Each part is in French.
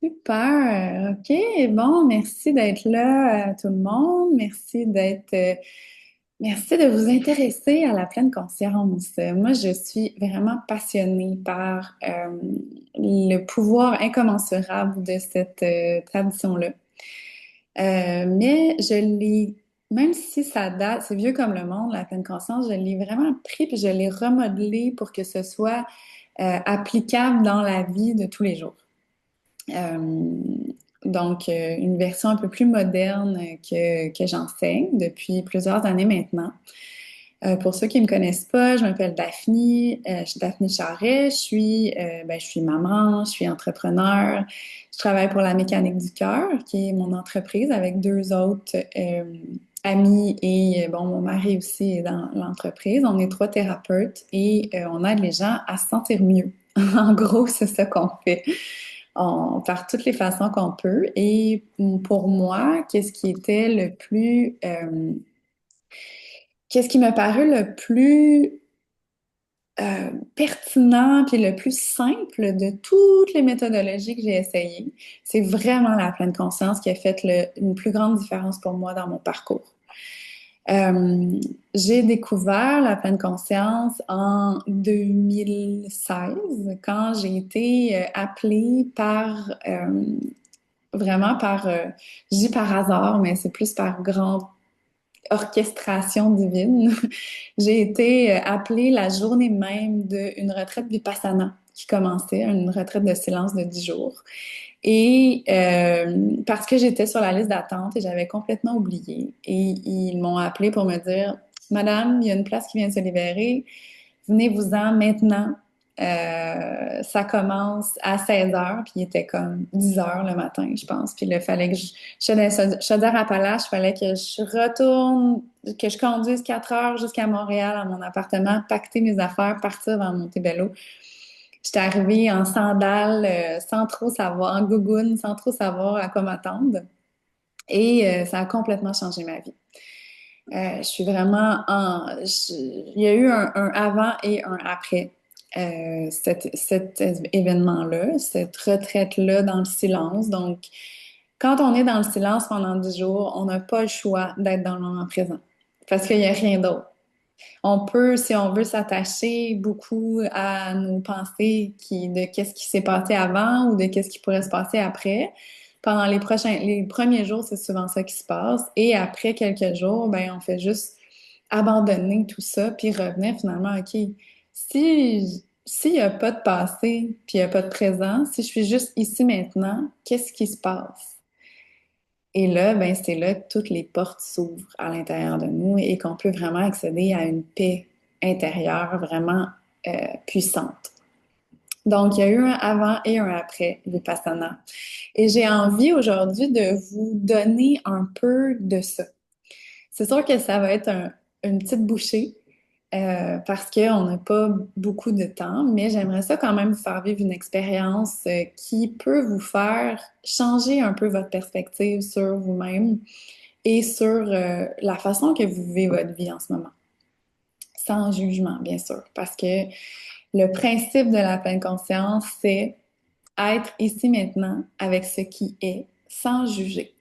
Super. OK. Bon, merci d'être là, tout le monde. Merci de vous intéresser à la pleine conscience. Moi, je suis vraiment passionnée par le pouvoir incommensurable de cette tradition-là. Mais je l'ai, même si ça date, c'est vieux comme le monde, la pleine conscience, je l'ai vraiment pris puis je l'ai remodelé pour que ce soit applicable dans la vie de tous les jours. Euh, donc, une version un peu plus moderne que j'enseigne depuis plusieurs années maintenant. Pour ceux qui ne me connaissent pas, je m'appelle Daphne, je suis Daphne Charret, je suis maman, je suis entrepreneur, je travaille pour la Mécanique du Cœur, qui est mon entreprise avec deux autres amis et bon, mon mari aussi est dans l'entreprise. On est trois thérapeutes et on aide les gens à se sentir mieux. En gros, c'est ça qu'on fait par toutes les façons qu'on peut. Et pour moi, qu'est-ce qui m'a paru le plus pertinent puis le plus simple de toutes les méthodologies que j'ai essayées, c'est vraiment la pleine conscience qui a fait une plus grande différence pour moi dans mon parcours. Euh, j'ai découvert la pleine conscience en 2016 quand j'ai été appelée vraiment je dis par hasard, mais c'est plus par grande orchestration divine. J'ai été appelée la journée même d'une retraite vipassana qui commençait, une retraite de silence de 10 jours. Et parce que j'étais sur la liste d'attente et j'avais complètement oublié. Et ils m'ont appelée pour me dire, Madame, il y a une place qui vient de se libérer. Venez-vous-en maintenant. Ça commence à 16 heures, puis il était comme 10 heures le matin, je pense. Puis il fallait que je suis dans Chaudière-Appalaches, il fallait que je retourne, que je conduise 4 heures jusqu'à Montréal à mon appartement, pacter mes affaires, partir vers Montebello. J'étais arrivée en sandales, sans trop savoir, en gougoune, sans trop savoir à quoi m'attendre. Et ça a complètement changé ma vie. Je suis vraiment il y a eu un avant et un après cet événement-là, cette retraite-là dans le silence. Donc, quand on est dans le silence pendant 10 jours, on n'a pas le choix d'être dans le moment présent parce qu'il n'y a rien d'autre. On peut, si on veut, s'attacher beaucoup à nos pensées de qu'est-ce qui s'est passé avant ou de qu'est-ce qui pourrait se passer après. Pendant les premiers jours, c'est souvent ça qui se passe. Et après quelques jours, ben, on fait juste abandonner tout ça puis revenir finalement, OK, s'il n'y a pas de passé puis il n'y a pas de présent, si je suis juste ici maintenant, qu'est-ce qui se passe? Et là, ben, c'est là que toutes les portes s'ouvrent à l'intérieur de nous et qu'on peut vraiment accéder à une paix intérieure vraiment euh, puissante. Donc, il y a eu un avant et un après Vipassana. Et j'ai envie aujourd'hui de vous donner un peu de ça. C'est sûr que ça va être une petite bouchée parce qu'on n'a pas beaucoup de temps, mais j'aimerais ça quand même vous faire vivre une expérience qui peut vous faire changer un peu votre perspective sur vous-même et sur la façon que vous vivez votre vie en ce moment. Sans jugement, bien sûr, parce que le principe de la pleine conscience, c'est être ici maintenant avec ce qui est, sans juger.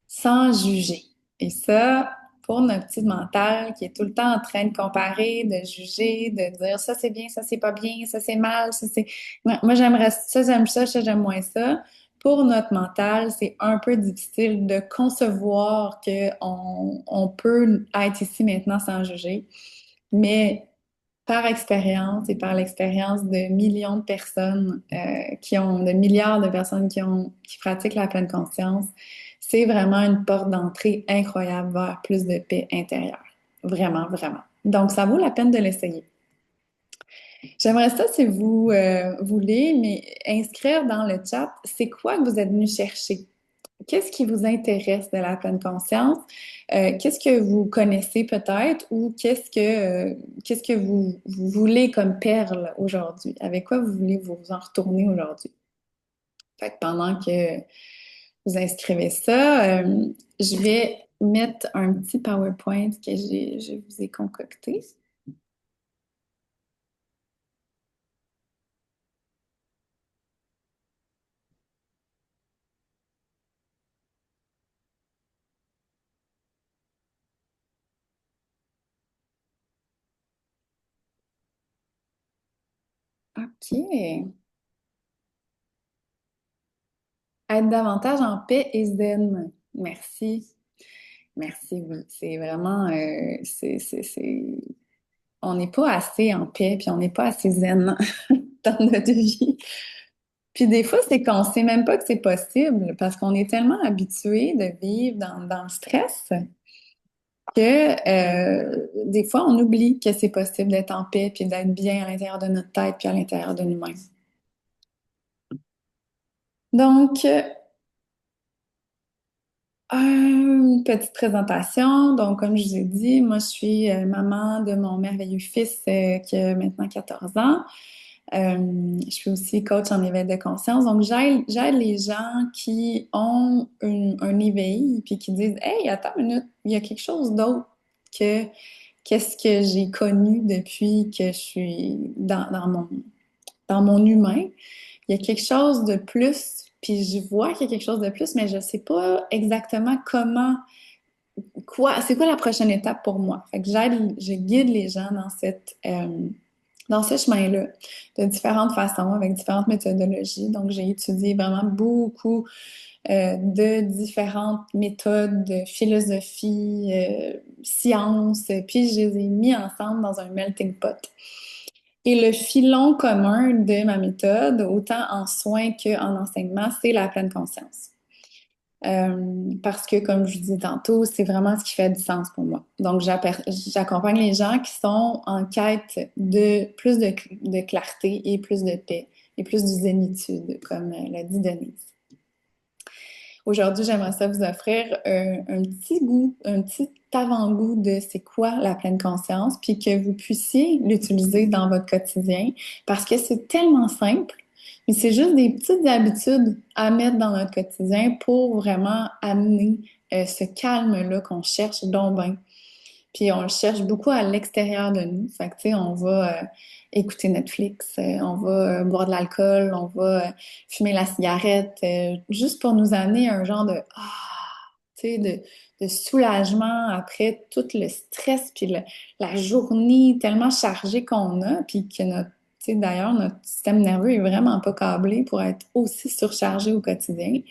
Sans juger. Et ça, pour notre petit mental qui est tout le temps en train de comparer, de juger, de dire ça c'est bien, ça c'est pas bien, ça c'est mal, ça c'est... Moi j'aimerais ça j'aime moins ça. Pour notre mental, c'est un peu difficile de concevoir on peut être ici maintenant sans juger. Mais par expérience et par l'expérience de millions de personnes de milliards de personnes qui pratiquent la pleine conscience, c'est vraiment une porte d'entrée incroyable vers plus de paix intérieure. Vraiment, vraiment. Donc, ça vaut la peine de l'essayer. J'aimerais ça, si vous voulez, mais inscrire dans le chat, c'est quoi que vous êtes venu chercher? Qu'est-ce qui vous intéresse de la pleine conscience? Qu'est-ce que vous connaissez peut-être ou qu'est-ce que vous voulez comme perle aujourd'hui? Avec quoi vous voulez vous en retourner aujourd'hui? Fait que pendant que vous inscrivez ça, je vais mettre un petit PowerPoint que je vous ai concocté. OK. Être davantage en paix et zen. Merci. Merci, oui. C'est vraiment, on n'est pas assez en paix, puis on n'est pas assez zen dans notre vie. Puis des fois, c'est qu'on sait même pas que c'est possible parce qu'on est tellement habitué de vivre dans le stress que des fois, on oublie que c'est possible d'être en paix puis d'être bien à l'intérieur de notre tête puis à l'intérieur de nous-mêmes. Donc, une petite présentation. Donc, comme je vous ai dit, moi, je suis maman de mon merveilleux fils qui a maintenant 14 ans. Je suis aussi coach en éveil de conscience. Donc, j'aide les gens qui ont un éveil puis qui disent, Hey, attends une minute, il y a quelque chose d'autre que qu'est-ce que j'ai connu depuis que je suis dans mon humain. Il y a quelque chose de plus, puis je vois qu'il y a quelque chose de plus, mais je sais pas exactement comment, c'est quoi la prochaine étape pour moi. Fait que je guide les gens dans ce chemin-là, de différentes façons, avec différentes méthodologies. Donc, j'ai étudié vraiment beaucoup de différentes méthodes, de philosophie, sciences, puis je les ai mis ensemble dans un melting pot. Et le filon commun de ma méthode, autant en soins qu'en enseignement, c'est la pleine conscience. Parce que, comme je vous dis tantôt, c'est vraiment ce qui fait du sens pour moi. Donc, j'accompagne les gens qui sont en quête de plus de clarté et plus de paix et plus de zénitude, comme l'a dit Denise. Aujourd'hui, j'aimerais ça vous offrir un petit goût, un petit avant-goût de c'est quoi la pleine conscience, puis que vous puissiez l'utiliser dans votre quotidien, parce que c'est tellement simple, mais c'est juste des petites habitudes à mettre dans notre quotidien pour vraiment amener ce calme-là qu'on cherche donc bien. Puis on le cherche beaucoup à l'extérieur de nous. Fait que, tu sais, on va écouter Netflix, on va boire de l'alcool, on va fumer la cigarette, juste pour nous amener un genre de, tu sais, de soulagement après tout le stress puis la journée tellement chargée qu'on a, puis que tu sais, d'ailleurs, notre système nerveux est vraiment pas câblé pour être aussi surchargé au quotidien.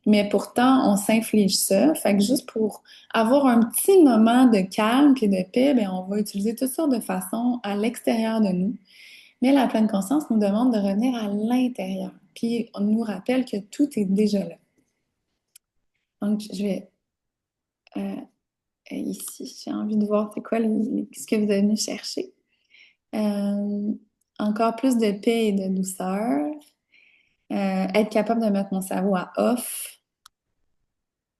Mais pourtant, on s'inflige ça. Fait que juste pour avoir un petit moment de calme et de paix, ben, on va utiliser toutes sortes de façons à l'extérieur de nous. Mais la pleine conscience nous demande de revenir à l'intérieur. Puis on nous rappelle que tout est déjà là. Donc, je vais ici, j'ai envie de voir c'est quoi ce que vous êtes venu chercher. Euh, Encore plus de paix et de douceur. Être capable de mettre mon cerveau à off.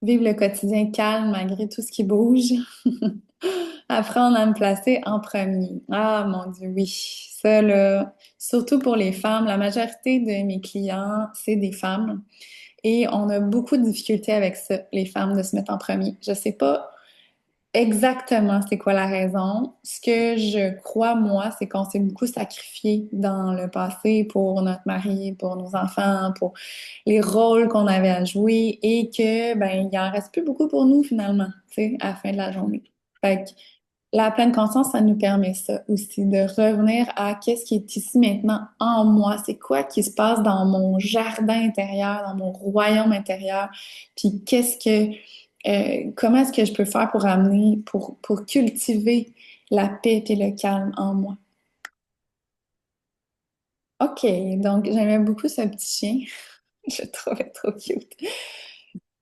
Vivre le quotidien calme malgré tout ce qui bouge. Apprendre à me placer en premier. Ah, mon Dieu, oui. Ça, là, surtout pour les femmes, la majorité de mes clients, c'est des femmes. Et on a beaucoup de difficultés avec ça, les femmes, de se mettre en premier. Je sais pas exactement c'est quoi la raison. Ce que je crois, moi, c'est qu'on s'est beaucoup sacrifié dans le passé pour notre mari, pour nos enfants, pour les rôles qu'on avait à jouer et que, ben, il en reste plus beaucoup pour nous, finalement, tu sais, à la fin de la journée. Fait que la pleine conscience, ça nous permet ça aussi, de revenir à qu'est-ce qui est ici maintenant en moi, c'est quoi qui se passe dans mon jardin intérieur, dans mon royaume intérieur, puis comment est-ce que je peux faire pour amener, pour cultiver la paix et le calme en moi. OK, donc j'aimais beaucoup ce petit chien, je le trouvais trop cute.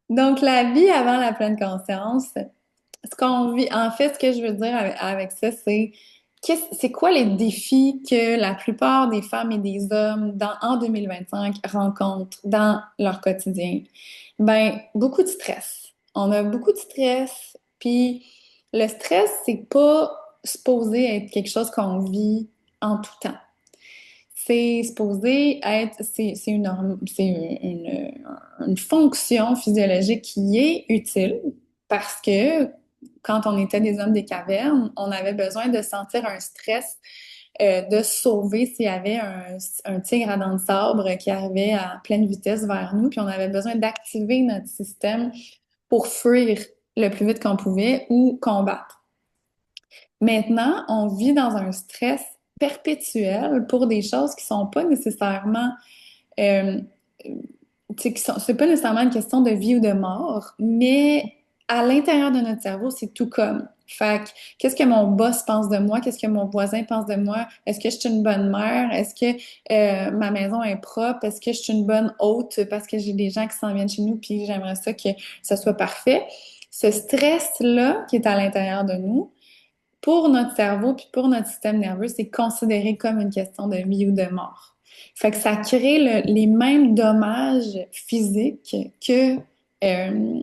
Donc la vie avant la pleine conscience, ce qu'on vit, en fait, ce que je veux dire avec ça, c'est c'est quoi les défis que la plupart des femmes et des hommes en 2025 rencontrent dans leur quotidien? Ben, beaucoup de stress. On a beaucoup de stress, puis le stress, c'est pas supposé être quelque chose qu'on vit en tout temps. C'est supposé être, une fonction physiologique qui est utile parce que quand on était des hommes des cavernes, on avait besoin de sentir un stress, de se sauver s'il y avait un tigre à dents de sabre qui arrivait à pleine vitesse vers nous, puis on avait besoin d'activer notre système pour fuir le plus vite qu'on pouvait ou combattre. Maintenant, on vit dans un stress perpétuelle pour des choses qui sont pas nécessairement, euh, c'est pas nécessairement une question de vie ou de mort, mais à l'intérieur de notre cerveau, c'est tout comme. Fait que, qu'est-ce que mon boss pense de moi? Qu'est-ce que mon voisin pense de moi? Est-ce que je suis une bonne mère? Est-ce que ma maison est propre? Est-ce que je suis une bonne hôte parce que j'ai des gens qui s'en viennent chez nous puis j'aimerais ça que ça soit parfait? Ce stress-là qui est à l'intérieur de nous, pour notre cerveau puis pour notre système nerveux, c'est considéré comme une question de vie ou de mort. Fait que ça crée les mêmes dommages physiques que euh,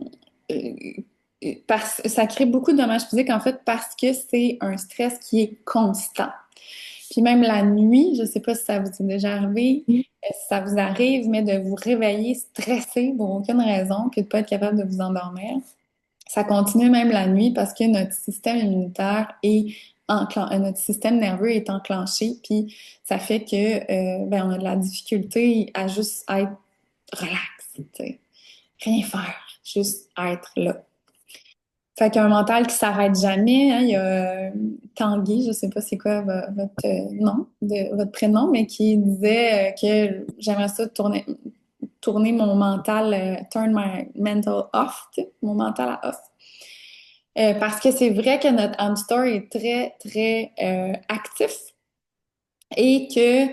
ça crée beaucoup de dommages physiques en fait parce que c'est un stress qui est constant. Puis même la nuit, je sais pas si ça vous est déjà arrivé, si ça vous arrive, mais de vous réveiller stressé pour aucune raison que de pas être capable de vous endormir. Ça continue même la nuit parce que notre système immunitaire notre système nerveux est enclenché, puis ça fait que ben, on a de la difficulté à juste être relax, tu sais. Rien faire, juste être là. Fait qu'un mental qui s'arrête jamais, hein, il y a Tanguy, je sais pas c'est quoi votre nom, votre prénom, mais qui disait que j'aimerais ça tourner mon mental, turn my mental off, tu sais, mon mental à off. Parce que c'est vrai que notre hamster est très, très actif et que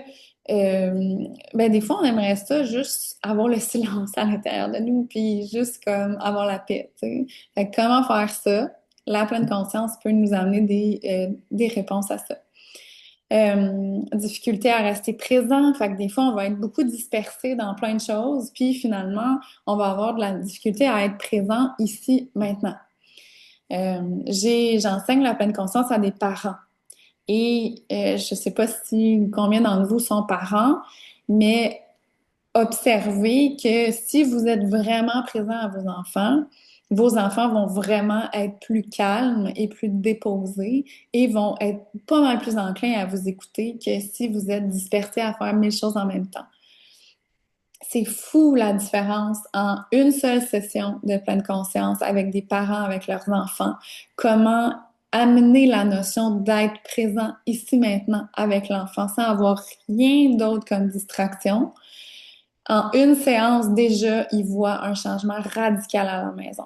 ben, des fois, on aimerait ça juste avoir le silence à l'intérieur de nous, puis juste comme avoir la paix, tu sais. Fait que comment faire ça? La pleine conscience peut nous amener des réponses à ça. Difficulté à rester présent, fait que des fois, on va être beaucoup dispersé dans plein de choses, puis finalement, on va avoir de la difficulté à être présent ici, maintenant. J'enseigne la pleine conscience à des parents. Et je ne sais pas si combien d'entre vous sont parents, mais observez que si vous êtes vraiment présent à vos enfants vont vraiment être plus calmes et plus déposés et vont être pas mal plus enclins à vous écouter que si vous êtes dispersés à faire mille choses en même temps. C'est fou la différence en une seule session de pleine conscience avec des parents, avec leurs enfants. Comment amener la notion d'être présent ici maintenant avec l'enfant sans avoir rien d'autre comme distraction. En une séance, déjà, ils voient un changement radical à la maison.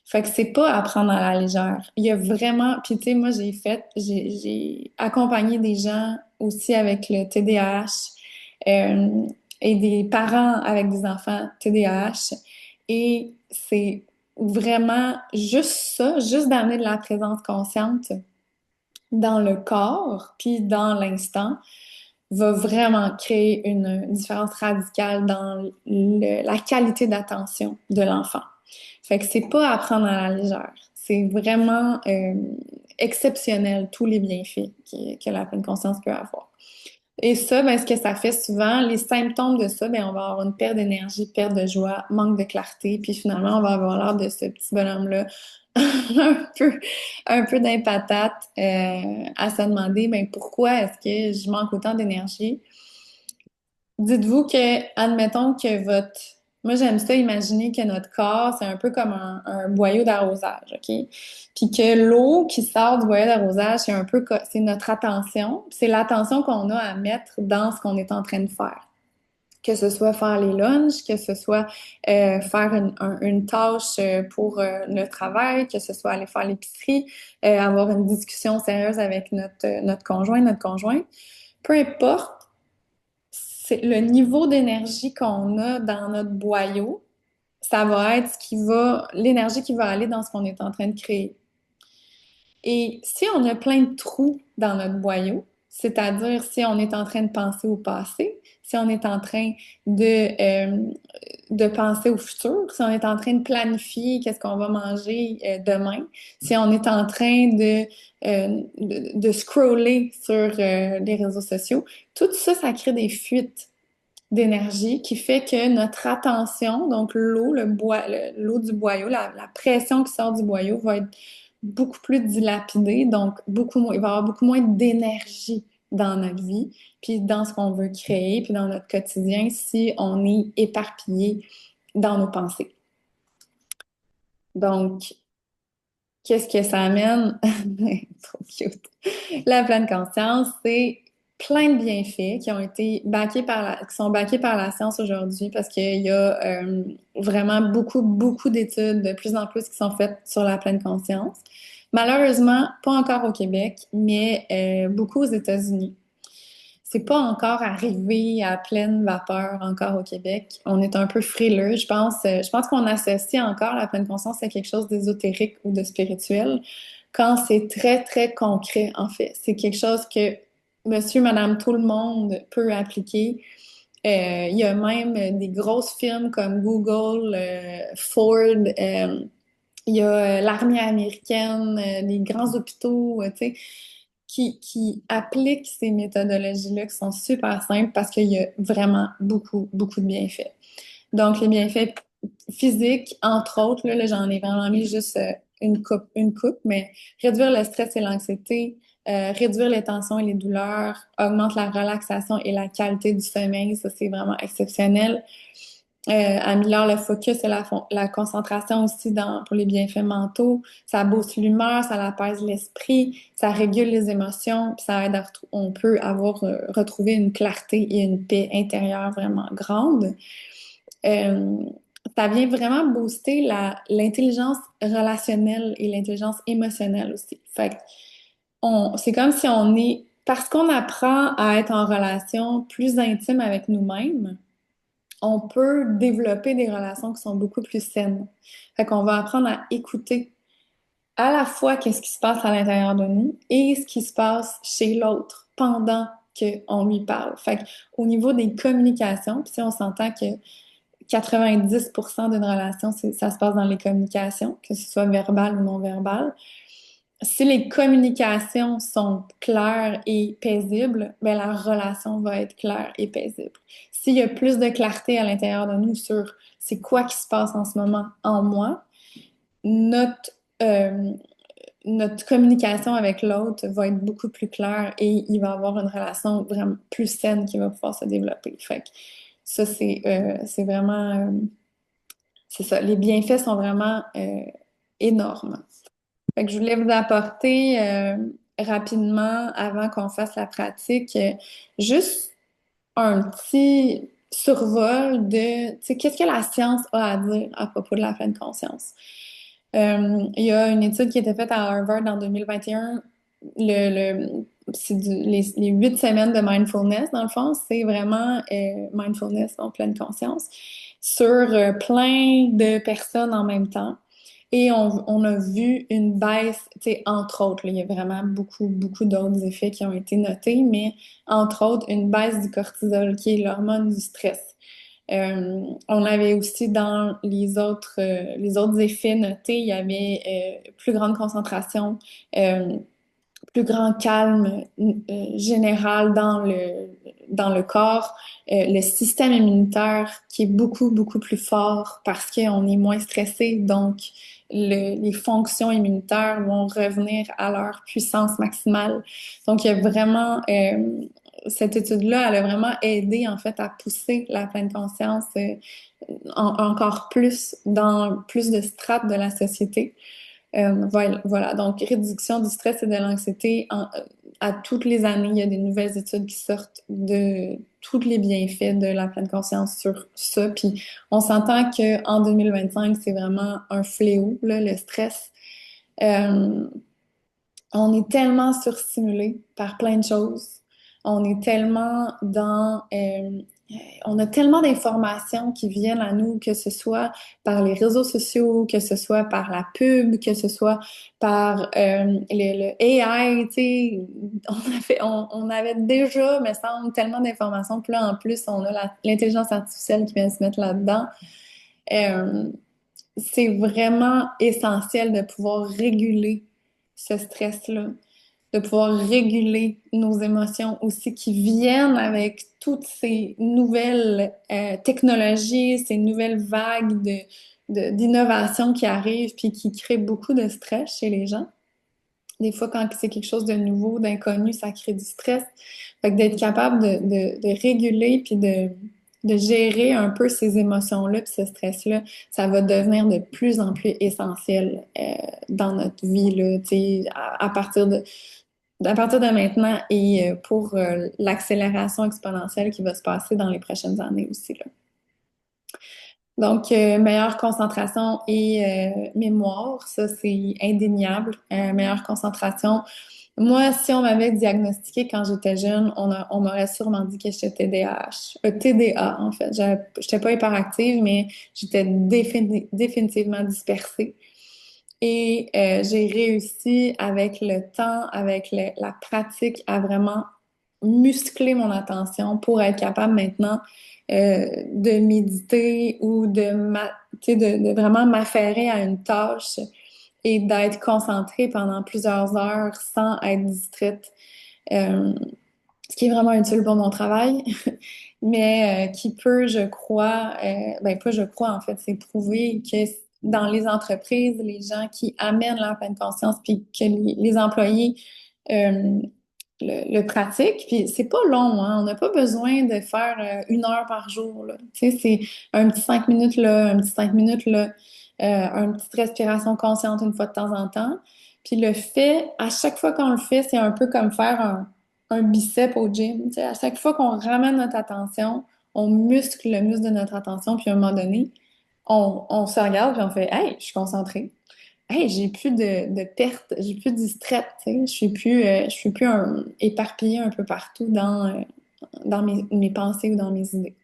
Fait que c'est pas à prendre à la légère. Il y a vraiment, puis tu sais, moi j'ai accompagné des gens aussi avec le TDAH et des parents avec des enfants TDAH et c'est vraiment juste ça, juste d'amener de la présence consciente dans le corps puis dans l'instant va vraiment créer une différence radicale dans la qualité d'attention de l'enfant. Fait que c'est pas à prendre à la légère. C'est vraiment exceptionnel tous les bienfaits que la pleine conscience peut avoir. Et ça, ben, ce que ça fait souvent, les symptômes de ça, ben, on va avoir une perte d'énergie, perte de joie, manque de clarté, puis finalement, on va avoir l'air de ce petit bonhomme-là, un peu, un peu d'impatate, à se demander, ben, pourquoi est-ce que je manque autant d'énergie? Dites-vous que, admettons que moi j'aime ça imaginer que notre corps, c'est un peu comme un boyau d'arrosage, OK? Puis que l'eau qui sort du boyau d'arrosage, c'est un peu, c'est notre attention, c'est l'attention qu'on a à mettre dans ce qu'on est en train de faire. Que ce soit faire les lunchs, que ce soit faire une tâche pour le travail, que ce soit aller faire l'épicerie, avoir une discussion sérieuse avec notre conjoint, notre conjointe. Peu importe, c'est le niveau d'énergie qu'on a dans notre boyau, ça va être l'énergie qui va aller dans ce qu'on est en train de créer. Et si on a plein de trous dans notre boyau, c'est-à-dire si on est en train de penser au passé, si on est en train de penser au futur, si on est en train de planifier qu'est-ce qu'on va manger demain, si on est en train de scroller sur les réseaux sociaux, tout ça, ça crée des fuites d'énergie qui fait que notre attention, donc l'eau du boyau, la pression qui sort du boyau va être beaucoup plus dilapidée, donc il va y avoir beaucoup moins d'énergie dans notre vie, puis dans ce qu'on veut créer, puis dans notre quotidien si on est éparpillé dans nos pensées. Donc, qu'est-ce que ça amène? Trop cute. La pleine conscience, c'est plein de bienfaits qui ont été qui sont backés par la science aujourd'hui parce qu'il y a vraiment beaucoup d'études de plus en plus qui sont faites sur la pleine conscience. Malheureusement, pas encore au Québec, mais beaucoup aux États-Unis. C'est pas encore arrivé à pleine vapeur encore au Québec. On est un peu frileux. Je pense qu'on associe encore la pleine conscience à quelque chose d'ésotérique ou de spirituel quand c'est très concret, en fait. C'est quelque chose que monsieur, madame, tout le monde peut appliquer. Il y a même des grosses firmes comme Google, Ford, il y a l'armée américaine, les grands hôpitaux, tu sais, qui appliquent ces méthodologies-là qui sont super simples parce qu'il y a vraiment beaucoup de bienfaits. Donc, les bienfaits physiques, entre autres, là, j'en ai vraiment mis juste une coupe, mais réduire le stress et l'anxiété, réduire les tensions et les douleurs, augmente la relaxation et la qualité du sommeil, ça c'est vraiment exceptionnel. Améliore le focus et la concentration aussi pour les bienfaits mentaux. Ça booste l'humeur, ça apaise l'esprit, ça régule les émotions, puis ça aide on peut avoir retrouvé une clarté et une paix intérieure vraiment grande. Euh, Ça vient vraiment booster l'intelligence relationnelle et l'intelligence émotionnelle aussi. Fait que c'est comme si parce qu'on apprend à être en relation plus intime avec nous-mêmes, on peut développer des relations qui sont beaucoup plus saines. Fait qu'on va apprendre à écouter à la fois qu'est-ce qui se passe à l'intérieur de nous et ce qui se passe chez l'autre pendant qu'on lui parle. Fait qu'au niveau des communications, puis si on s'entend que 90% d'une relation, ça se passe dans les communications, que ce soit verbal ou non verbal. Si les communications sont claires et paisibles, ben la relation va être claire et paisible. S'il y a plus de clarté à l'intérieur de nous sur c'est quoi qui se passe en ce moment en moi, notre, euh, notre communication avec l'autre va être beaucoup plus claire et il va avoir une relation vraiment plus saine qui va pouvoir se développer. Fait que ça, c'est vraiment, c'est ça. Les bienfaits sont vraiment énormes. Fait que je voulais vous apporter rapidement, avant qu'on fasse la pratique, juste un petit survol de, tu sais, qu'est-ce que la science a à dire à propos de la pleine conscience. Il y a une étude qui a été faite à Harvard en 2021. Les 8 semaines de mindfulness, dans le fond, c'est vraiment mindfulness en pleine conscience sur plein de personnes en même temps. Et on a vu une baisse, tu sais, entre autres, là, il y a vraiment beaucoup d'autres effets qui ont été notés, mais entre autres, une baisse du cortisol, qui est l'hormone du stress. On avait aussi dans les autres effets notés, il y avait plus grande concentration, euh, plus grand calme général dans le corps, le système immunitaire qui est beaucoup plus fort parce qu'on est moins stressé, donc les fonctions immunitaires vont revenir à leur puissance maximale. Donc, il y a vraiment cette étude-là, elle a vraiment aidé en fait à pousser la pleine conscience encore plus dans plus de strates de la société. Voilà, donc réduction du stress et de l'anxiété. À toutes les années, il y a des nouvelles études qui sortent de tous les bienfaits de la pleine conscience sur ça. Puis on s'entend qu'en 2025, c'est vraiment un fléau, là, le stress. Euh, on est tellement surstimulé par plein de choses. On est tellement on a tellement d'informations qui viennent à nous, que ce soit par les réseaux sociaux, que ce soit par la pub, que ce soit par le AI, tu sais, on avait déjà, me semble, tellement d'informations. Puis là, en plus, on a l'intelligence artificielle qui vient se mettre là-dedans. Euh, c'est vraiment essentiel de pouvoir réguler ce stress-là, de pouvoir réguler nos émotions aussi qui viennent avec toutes ces nouvelles technologies, ces nouvelles vagues d'innovation qui arrivent puis qui créent beaucoup de stress chez les gens. Des fois, quand c'est quelque chose de nouveau, d'inconnu, ça crée du stress. Fait que d'être capable de réguler puis de gérer un peu ces émotions-là puis ce stress-là, ça va devenir de plus en plus essentiel dans notre vie, là, tu sais, à partir à partir de maintenant et pour l'accélération exponentielle qui va se passer dans les prochaines années aussi, là. Donc, meilleure concentration et mémoire, ça c'est indéniable. Meilleure concentration. Moi, si on m'avait diagnostiqué quand j'étais jeune, on m'aurait sûrement dit que j'étais TDAH. TDA, en fait. J'étais pas hyperactive, mais j'étais définitivement dispersée. Et j'ai réussi avec le temps, avec la pratique, à vraiment muscler mon attention pour être capable maintenant de méditer ou tu sais, de vraiment m'affairer à une tâche et d'être concentrée pendant plusieurs heures sans être distraite. Euh, Ce qui est vraiment utile pour mon travail, mais qui peut, je crois, ben pas je crois en fait, c'est prouvé que dans les entreprises, les gens qui amènent leur pleine conscience, puis que les employés euh, le pratiquent, puis c'est pas long, hein, on n'a pas besoin de faire 1 heure par jour, là. Tu sais, c'est un petit 5 minutes là, un petit 5 minutes là, une petite respiration consciente une fois de temps en temps. Puis le fait, à chaque fois qu'on le fait, c'est un peu comme faire un bicep au gym. Tu sais, à chaque fois qu'on ramène notre attention, on muscle le muscle de notre attention, puis à un moment donné, on se regarde puis on fait Hey, je suis concentrée. Hey, j'ai plus de pertes, j'ai plus de distraite, tu sais. Je suis plus éparpillée un peu partout dans mes pensées ou dans mes idées.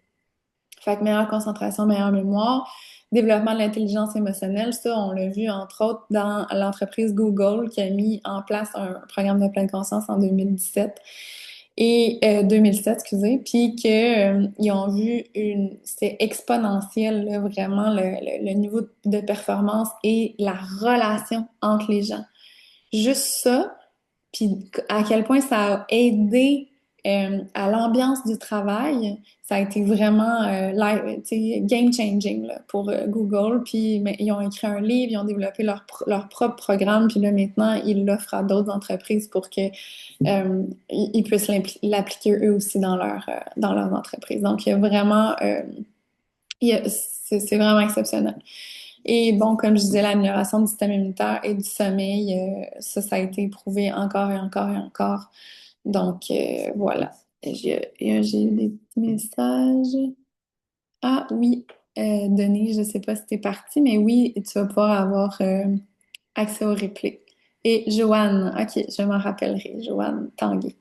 Fait que meilleure concentration, meilleure mémoire. Développement de l'intelligence émotionnelle, ça, on l'a vu entre autres dans l'entreprise Google qui a mis en place un programme de pleine conscience en 2017 et 2007, excusez, puis que ils ont vu c'était exponentiel là, vraiment le niveau de performance et la relation entre les gens. Juste ça, puis à quel point ça a aidé à l'ambiance du travail, ça a été vraiment tu sais, game changing là, pour Google. Puis mais, ils ont écrit un livre, ils ont développé leur propre programme, puis là maintenant ils l'offrent à d'autres entreprises pour que ils puissent l'appliquer eux aussi dans leurs entreprises. Donc il y a vraiment, c'est vraiment exceptionnel. Et bon, comme je disais, l'amélioration du système immunitaire et du sommeil, ça a été prouvé encore et encore et encore. Donc, voilà. J'ai eu des petits messages. Ah oui, Denis, je ne sais pas si t'es parti, mais oui, tu vas pouvoir avoir accès au replay. Et Joanne, ok, je m'en rappellerai, Joanne Tanguy.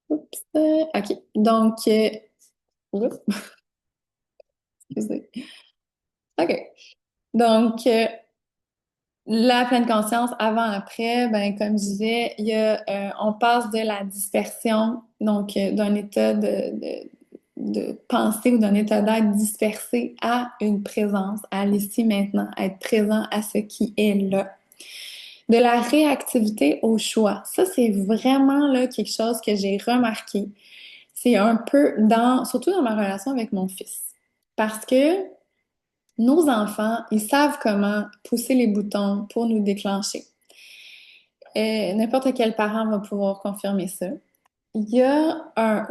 Oups, ok, donc, oups, excusez. Ok, donc, la pleine conscience, avant, après, ben, comme je disais, on passe de la dispersion, donc d'un état de pensée ou d'un état d'être dispersé à une présence, à l'ici maintenant, à être présent à ce qui est là. De la réactivité au choix. Ça, c'est vraiment là quelque chose que j'ai remarqué. C'est un peu surtout dans ma relation avec mon fils. Parce que nos enfants, ils savent comment pousser les boutons pour nous déclencher. N'importe quel parent va pouvoir confirmer ça. Il y a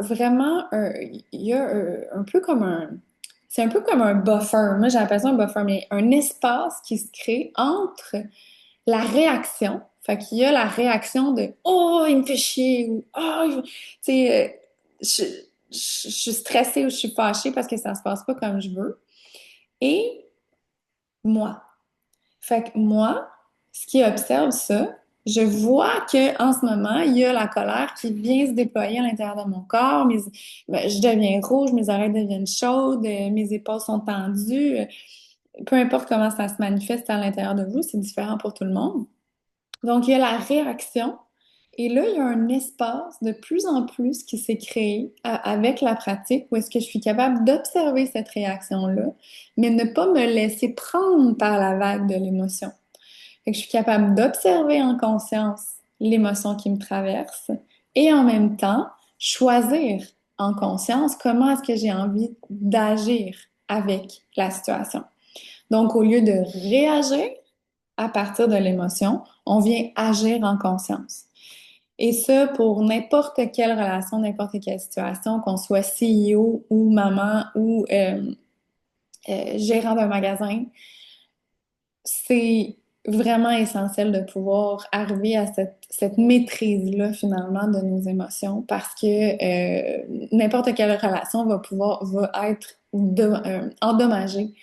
il y a un peu comme c'est un peu comme un buffer. Moi, j'appelle ça un buffer, mais un espace qui se crée entre la réaction. Fait qu'il y a la réaction de Oh, il me fait chier ou tu sais, je, je suis stressée ou je suis fâchée parce que ça se passe pas comme je veux. Et moi. Fait que moi, ce qui observe ça, je vois que en ce moment, il y a la colère qui vient se déployer à l'intérieur de mon corps. Je deviens rouge, mes oreilles deviennent chaudes, mes épaules sont tendues. Peu importe comment ça se manifeste à l'intérieur de vous, c'est différent pour tout le monde. Donc, il y a la réaction. Et là, il y a un espace de plus en plus qui s'est créé avec la pratique où est-ce que je suis capable d'observer cette réaction-là, mais ne pas me laisser prendre par la vague de l'émotion. Fait que je suis capable d'observer en conscience l'émotion qui me traverse et en même temps choisir en conscience comment est-ce que j'ai envie d'agir avec la situation. Donc, au lieu de réagir à partir de l'émotion, on vient agir en conscience. Et ça, pour n'importe quelle relation, n'importe quelle situation, qu'on soit CEO ou maman ou gérant d'un magasin, c'est vraiment essentiel de pouvoir arriver à cette maîtrise-là finalement de nos émotions parce que n'importe quelle relation va être endommagée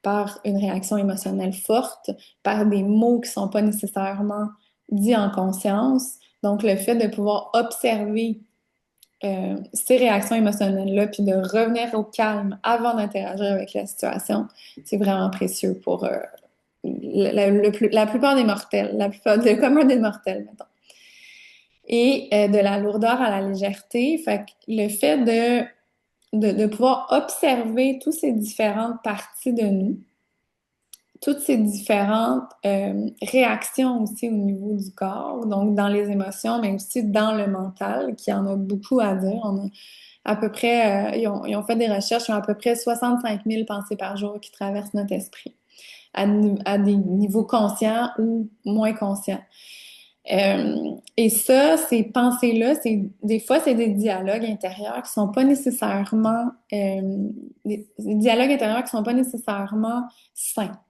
par une réaction émotionnelle forte, par des mots qui sont pas nécessairement dits en conscience. Donc, le fait de pouvoir observer ces réactions émotionnelles-là, puis de revenir au calme avant d'interagir avec la situation, c'est vraiment précieux pour la plupart des mortels, le commun des mortels, mettons. Et de la lourdeur à la légèreté, fait que le fait de pouvoir observer toutes ces différentes parties de nous, toutes ces différentes réactions aussi au niveau du corps, donc dans les émotions, mais aussi dans le mental, qui en a beaucoup à dire. On a à peu près, ils ont fait des recherches, ils ont à peu près 65 000 pensées par jour qui traversent notre esprit, à des niveaux conscients ou moins conscients. Et ça, ces pensées-là, des fois, c'est des dialogues intérieurs qui sont pas nécessairement, des dialogues intérieurs qui sont pas nécessairement sains.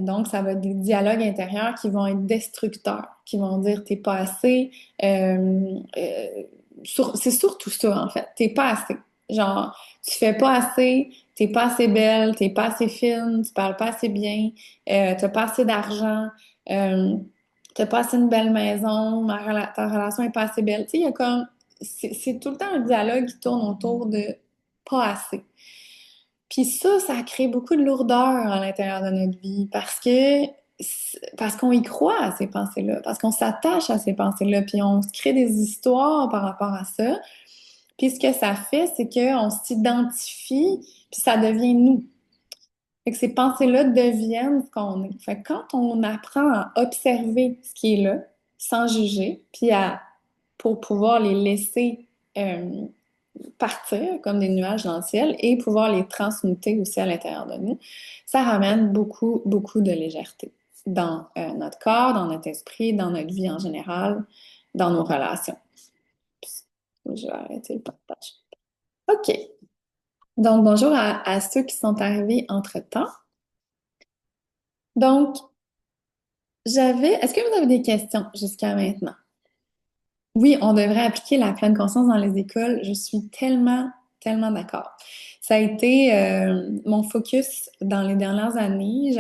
Donc, ça va être des dialogues intérieurs qui vont être destructeurs, qui vont dire t'es pas assez. C'est surtout ça, en fait. T'es pas assez. Genre, tu fais pas assez, t'es pas assez belle, t'es pas assez fine, tu parles pas assez bien, t'as pas assez d'argent, euh, t'as pas assez une belle maison, ta relation est pas assez belle. Tu sais, il y a comme. C'est tout le temps un dialogue qui tourne autour de pas assez. Puis ça crée beaucoup de lourdeur à l'intérieur de notre vie parce qu'on y croit à ces pensées-là, parce qu'on s'attache à ces pensées-là, puis on se crée des histoires par rapport à ça. Puis ce que ça fait, c'est qu'on s'identifie, puis ça devient nous. Fait que ces pensées-là deviennent ce qu'on est. Fait que quand on apprend à observer ce qui est là, sans juger, puis pour pouvoir les laisser partir comme des nuages dans le ciel et pouvoir les transmuter aussi à l'intérieur de nous, ça ramène beaucoup, beaucoup de légèreté dans notre corps, dans notre esprit, dans notre vie en général, dans nos relations. Je vais arrêter le partage. OK. Donc, bonjour à ceux qui sont arrivés entre-temps. Donc, est-ce que vous avez des questions jusqu'à maintenant? Oui, on devrait appliquer la pleine conscience dans les écoles. Je suis tellement, tellement d'accord. Ça a été mon focus dans les dernières années.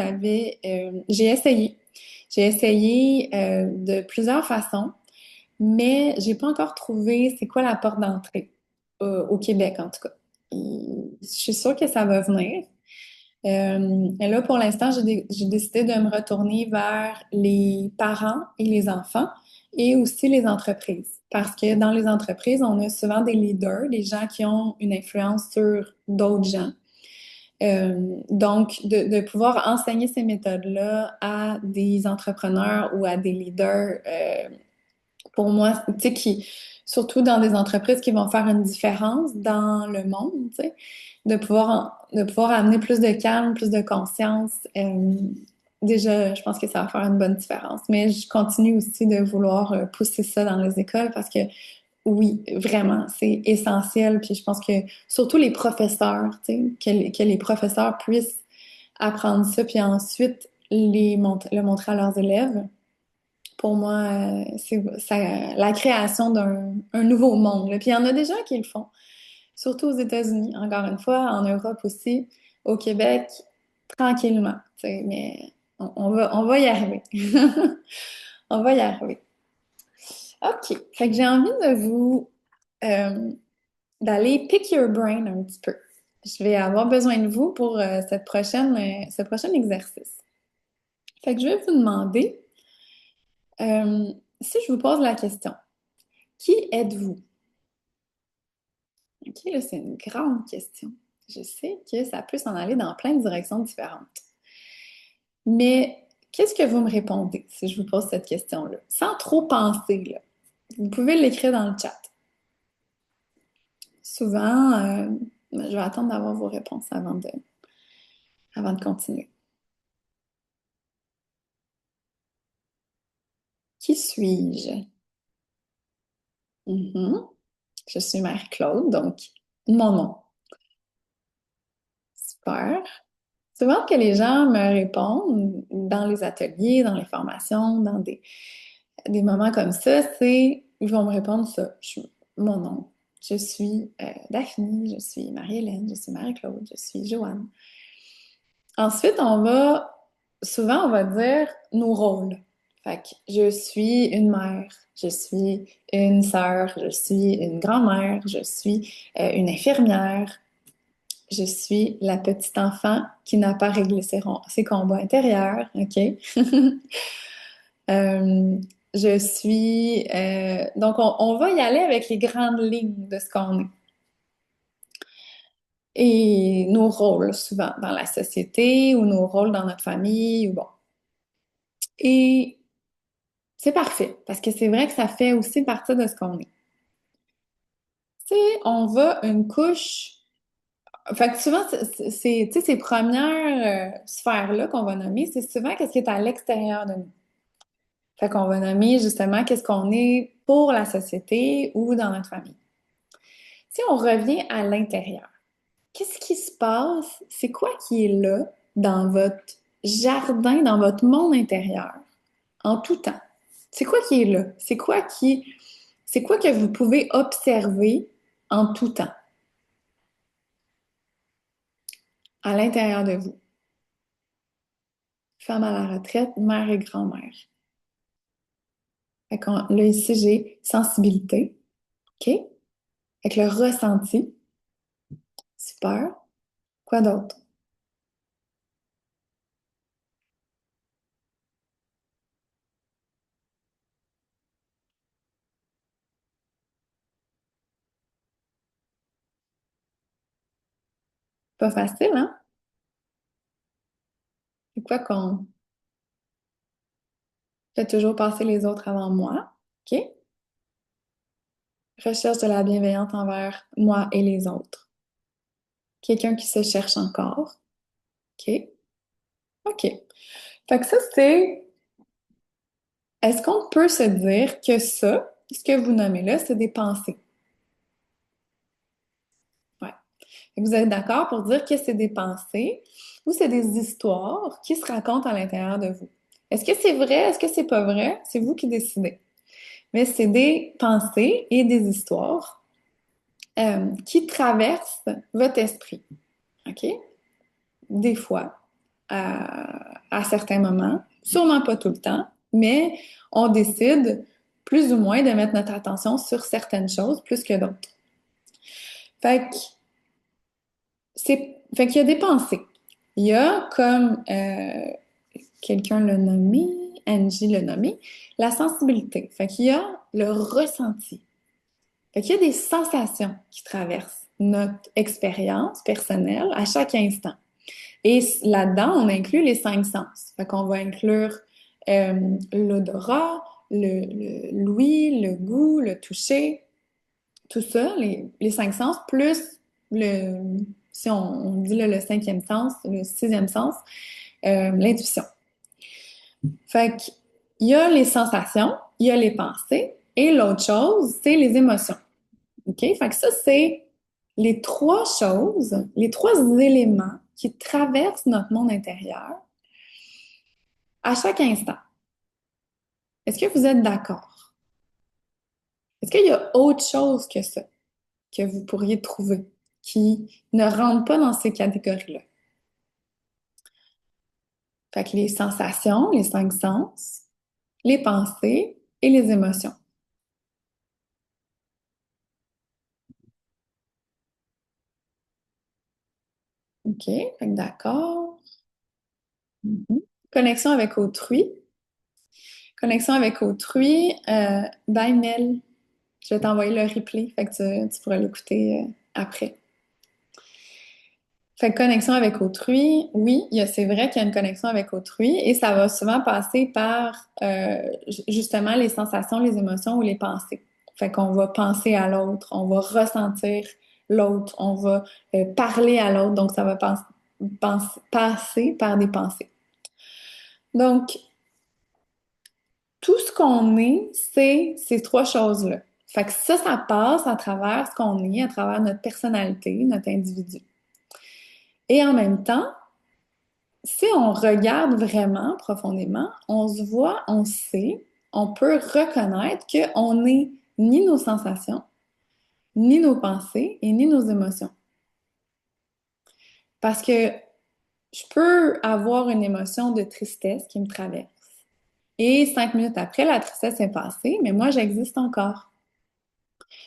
J'ai essayé. J'ai essayé de plusieurs façons, mais j'ai pas encore trouvé c'est quoi la porte d'entrée au Québec en tout cas. Je suis sûre que ça va venir. Et là, pour l'instant, j'ai décidé de me retourner vers les parents et les enfants et aussi les entreprises. Parce que dans les entreprises, on a souvent des leaders, des gens qui ont une influence sur d'autres gens. Donc, de pouvoir enseigner ces méthodes-là à des entrepreneurs ou à des leaders, pour moi, tu sais, surtout dans des entreprises qui vont faire une différence dans le monde, tu sais, de pouvoir amener plus de calme, plus de conscience. Déjà, je pense que ça va faire une bonne différence. Mais je continue aussi de vouloir pousser ça dans les écoles parce que oui, vraiment, c'est essentiel. Puis je pense que surtout les professeurs, tu sais, que les professeurs puissent apprendre ça, puis ensuite le montrer à leurs élèves. Pour moi, la création d'un un nouveau monde, là. Puis il y en a des gens qui le font, surtout aux États-Unis, encore une fois, en Europe aussi, au Québec, tranquillement, tu sais, mais on va y arriver. On va y arriver. OK. Fait que j'ai envie de euh, d'aller pick your brain un petit peu. Je vais avoir besoin de vous pour ce prochain exercice. Fait que je vais vous demander, si je vous pose la question, qui êtes-vous? OK, là, c'est une grande question. Je sais que ça peut s'en aller dans plein de directions différentes. Mais qu'est-ce que vous me répondez si je vous pose cette question-là? Sans trop penser, là. Vous pouvez l'écrire dans le chat. Souvent, je vais attendre d'avoir vos réponses avant de continuer. Qui suis-je? Mhm. Je suis Marie-Claude, donc mon nom. Super. Souvent que les gens me répondent dans les ateliers, dans les formations, dans des moments comme ça, ils vont me répondre ça. Mon nom, je suis Daphne, je suis Marie-Hélène, je suis Marie-Claude, je suis Joanne. Ensuite, souvent, on va dire nos rôles. Fait que je suis une mère, je suis une sœur, je suis une grand-mère, je suis une infirmière, je suis la petite enfant qui n'a pas réglé ses combats intérieurs, OK? Euh, Donc, on va y aller avec les grandes lignes de ce qu'on est. Et nos rôles, souvent, dans la société ou nos rôles dans notre famille, ou bon. Et c'est parfait, parce que c'est vrai que ça fait aussi partie de ce qu'on est. Tu sais, on va une couche. Fait que souvent, tu sais, ces premières sphères-là qu'on va nommer, c'est souvent qu'est-ce qui est à l'extérieur de nous. Fait qu'on va nommer justement qu'est-ce qu'on est pour la société ou dans notre famille. Si on revient à l'intérieur, qu'est-ce qui se passe? C'est quoi qui est là dans votre jardin, dans votre monde intérieur, en tout temps? C'est quoi qui est là? C'est quoi que vous pouvez observer en tout temps, à l'intérieur de vous? Femme à la retraite, mère et grand-mère. Là, ici, j'ai sensibilité, OK? Avec le ressenti, super. Quoi d'autre? Pas facile, hein? C'est quoi qu'on fait toujours passer les autres avant moi? OK? Recherche de la bienveillance envers moi et les autres. Quelqu'un qui se cherche encore. OK? OK. Fait que ça, est-ce qu'on peut se dire que ça, ce que vous nommez là, c'est des pensées? Ouais. Fait que vous êtes d'accord pour dire que c'est des pensées ou c'est des histoires qui se racontent à l'intérieur de vous? Est-ce que c'est vrai? Est-ce que c'est pas vrai? C'est vous qui décidez. Mais c'est des pensées et des histoires qui traversent votre esprit. OK? Des fois, à certains moments, sûrement pas tout le temps, mais on décide plus ou moins de mettre notre attention sur certaines choses plus que d'autres. Fait que fait qu'il y a des pensées. Il y a comme quelqu'un l'a nommé, Angie l'a nommé, la sensibilité. Fait qu'il y a le ressenti. Fait qu'il y a des sensations qui traversent notre expérience personnelle à chaque instant. Et là-dedans, on inclut les cinq sens. Fait qu'on va inclure l'odorat, l'ouïe, le goût, le toucher, tout ça, les cinq sens, plus si on dit là, le cinquième sens, le sixième sens, l'intuition. Fait qu'il y a les sensations, il y a les pensées, et l'autre chose, c'est les émotions. OK? Fait que ça, c'est les trois choses, les trois éléments qui traversent notre monde intérieur à chaque instant. Est-ce que vous êtes d'accord? Est-ce qu'il y a autre chose que ça que vous pourriez trouver qui ne rentre pas dans ces catégories-là? Fait que les sensations, les cinq sens, les pensées et les émotions. OK? Fait que d'accord. Mhm. Connexion avec autrui. Connexion avec autrui. Bye, Mel. Je vais t'envoyer le replay, fait que tu pourras l'écouter après. Fait que connexion avec autrui, oui, c'est vrai qu'il y a une connexion avec autrui et ça va souvent passer par justement les sensations, les émotions ou les pensées. Fait qu'on va penser à l'autre, on va ressentir l'autre, on va parler à l'autre, donc ça va passer par des pensées. Donc, tout ce qu'on est, c'est ces trois choses-là. Fait que ça passe à travers ce qu'on est, à travers notre personnalité, notre individu. Et en même temps, si on regarde vraiment profondément, on se voit, on sait, on peut reconnaître qu'on n'est ni nos sensations, ni nos pensées et ni nos émotions. Parce que je peux avoir une émotion de tristesse qui me traverse. Et 5 minutes après, la tristesse est passée, mais moi, j'existe encore.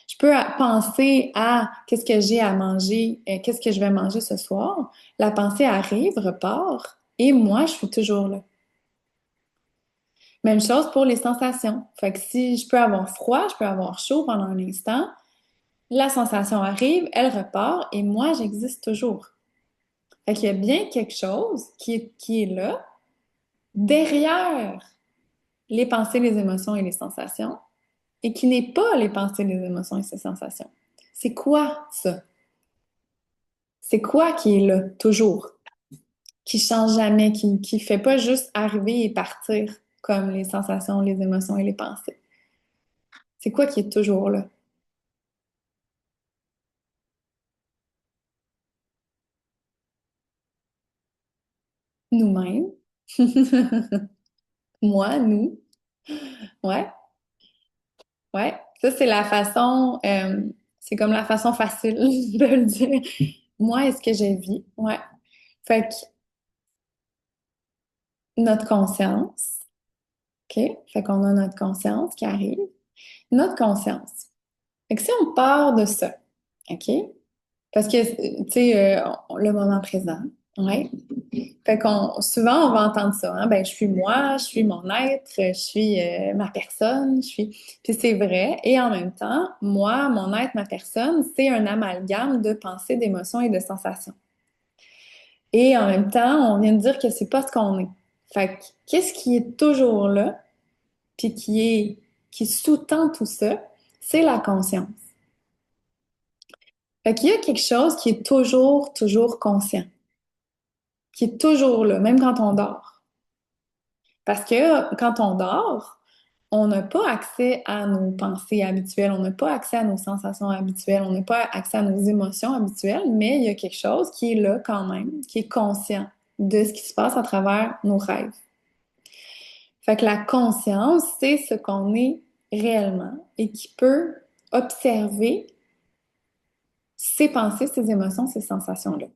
Je peux penser à qu'est-ce que j'ai à manger, qu'est-ce que je vais manger ce soir. La pensée arrive, repart, et moi, je suis toujours là. Même chose pour les sensations. Fait que si je peux avoir froid, je peux avoir chaud pendant un instant, la sensation arrive, elle repart, et moi, j'existe toujours. Fait qu'il y a bien quelque chose qui est là, derrière les pensées, les émotions et les sensations, et qui n'est pas les pensées, les émotions et ces sensations. C'est quoi ça? C'est quoi qui est là, toujours, qui change jamais, qui fait pas juste arriver et partir comme les sensations, les émotions et les pensées? C'est quoi qui est toujours là? Nous-mêmes. Moi, nous. Ouais, ouais. Ça, c'est la façon, c'est comme la façon facile de le dire. Moi, est-ce que je vis? Ouais. Fait que notre conscience, OK? Fait qu'on a notre conscience qui arrive. Notre conscience. Fait que si on part de ça, OK? Parce que, tu sais, le moment présent, ouais. Fait qu'on, souvent, on va entendre ça, hein? Ben, je suis moi, je suis mon être, je suis ma personne, je suis... Puis c'est vrai. Et en même temps, moi, mon être, ma personne, c'est un amalgame de pensées, d'émotions et de sensations. Et en même temps, on vient de dire que c'est pas ce qu'on est. Fait que, qu'est-ce qui est toujours là, puis qui sous-tend tout ça, c'est la conscience. Fait qu'il y a quelque chose qui est toujours conscient, qui est toujours là, même quand on dort. Parce que quand on dort, on n'a pas accès à nos pensées habituelles, on n'a pas accès à nos sensations habituelles, on n'a pas accès à nos émotions habituelles, mais il y a quelque chose qui est là quand même, qui est conscient de ce qui se passe à travers nos rêves. Fait que la conscience, c'est ce qu'on est réellement et qui peut observer ses pensées, ses émotions, ces sensations-là.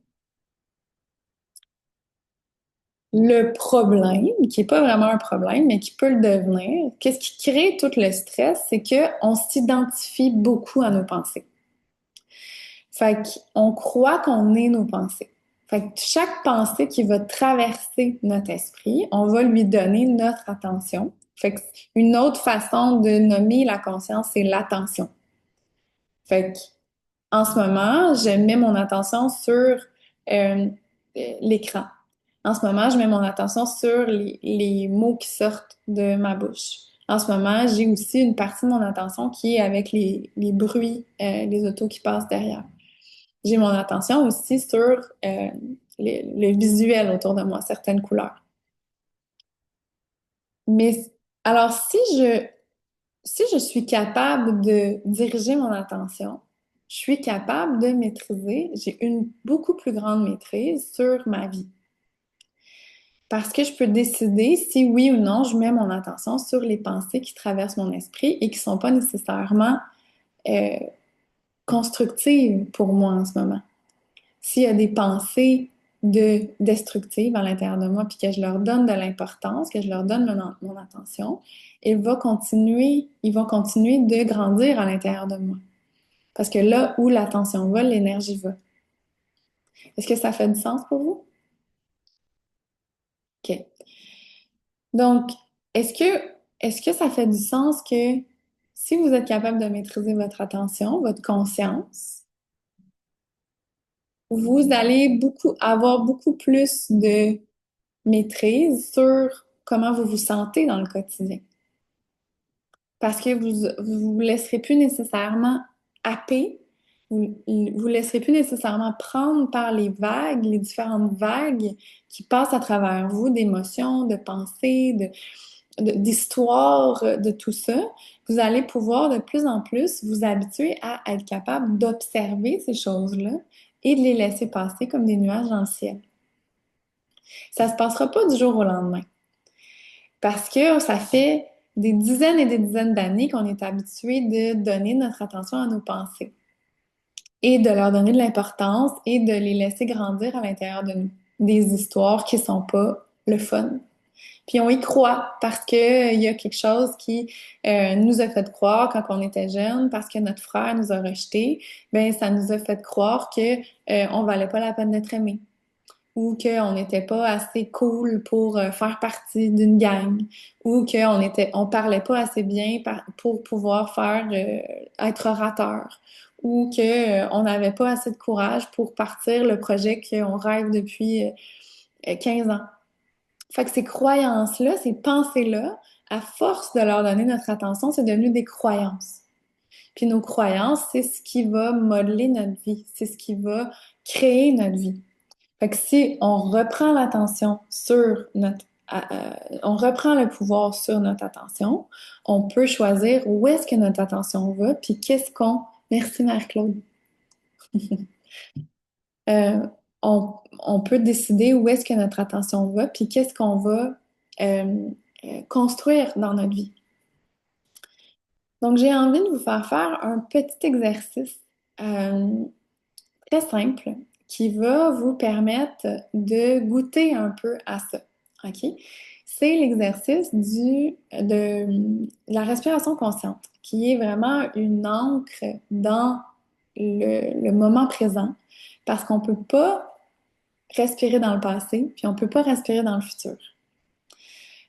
Le problème, qui est pas vraiment un problème, mais qui peut le devenir, qu'est-ce qui crée tout le stress, c'est que on s'identifie beaucoup à nos pensées. Fait qu'on croit qu'on est nos pensées. Fait que chaque pensée qui va traverser notre esprit, on va lui donner notre attention. Fait que une autre façon de nommer la conscience, c'est l'attention. Fait que en ce moment, je mets mon attention sur l'écran. En ce moment, je mets mon attention sur les mots qui sortent de ma bouche. En ce moment, j'ai aussi une partie de mon attention qui est avec les bruits, les autos qui passent derrière. J'ai mon attention aussi sur le visuel autour de moi, certaines couleurs. Mais alors, si je suis capable de diriger mon attention, je suis capable de maîtriser, j'ai une beaucoup plus grande maîtrise sur ma vie. Parce que je peux décider si oui ou non je mets mon attention sur les pensées qui traversent mon esprit et qui sont pas nécessairement euh, constructives pour moi en ce moment. S'il y a des pensées destructives à l'intérieur de moi, puis que je leur donne de l'importance, que je leur donne mon attention, ils vont continuer de grandir à l'intérieur de moi. Parce que là où l'attention va, l'énergie va. Est-ce que ça fait du sens pour vous? OK. Donc, est-ce que, est-ce que ça fait du sens que si vous êtes capable de maîtriser votre attention, votre conscience, vous allez avoir beaucoup plus de maîtrise sur comment vous vous sentez dans le quotidien. Parce que vous vous laisserez plus nécessairement happer, vous laisserez plus nécessairement prendre par les vagues, les différentes vagues qui passent à travers vous, d'émotions, de pensées, d'histoires, de tout ça. Vous allez pouvoir de plus en plus vous habituer à être capable d'observer ces choses-là et de les laisser passer comme des nuages dans le ciel. Ça se passera pas du jour au lendemain parce que ça fait des dizaines et des dizaines d'années qu'on est habitué de donner notre attention à nos pensées et de leur donner de l'importance et de les laisser grandir à l'intérieur de nous. Des histoires qui sont pas le fun. Puis on y croit parce que il y a quelque chose qui nous a fait croire quand on était jeune, parce que notre frère nous a rejetés, ben ça nous a fait croire que on valait pas la peine d'être aimé ou qu'on n'était pas assez cool pour faire partie d'une gang ou on parlait pas assez bien pour pouvoir être orateur ou que on n'avait pas assez de courage pour partir le projet qu'on rêve depuis 15 ans. Fait que ces croyances-là, ces pensées-là, à force de leur donner notre attention, c'est devenu des croyances. Puis nos croyances, c'est ce qui va modeler notre vie, c'est ce qui va créer notre vie. Fait que si on reprend l'attention sur on reprend le pouvoir sur notre attention, on peut choisir où est-ce que notre attention va, puis Merci Marie-Claude. Euh, on peut décider où est-ce que notre attention va, puis qu'est-ce qu'on va construire dans notre vie. Donc, j'ai envie de vous faire un petit exercice euh, très simple qui va vous permettre de goûter un peu à ça. OK? C'est l'exercice de la respiration consciente, qui est vraiment une encre dans le moment présent, parce qu'on peut pas respirer dans le passé, puis on peut pas respirer dans le futur.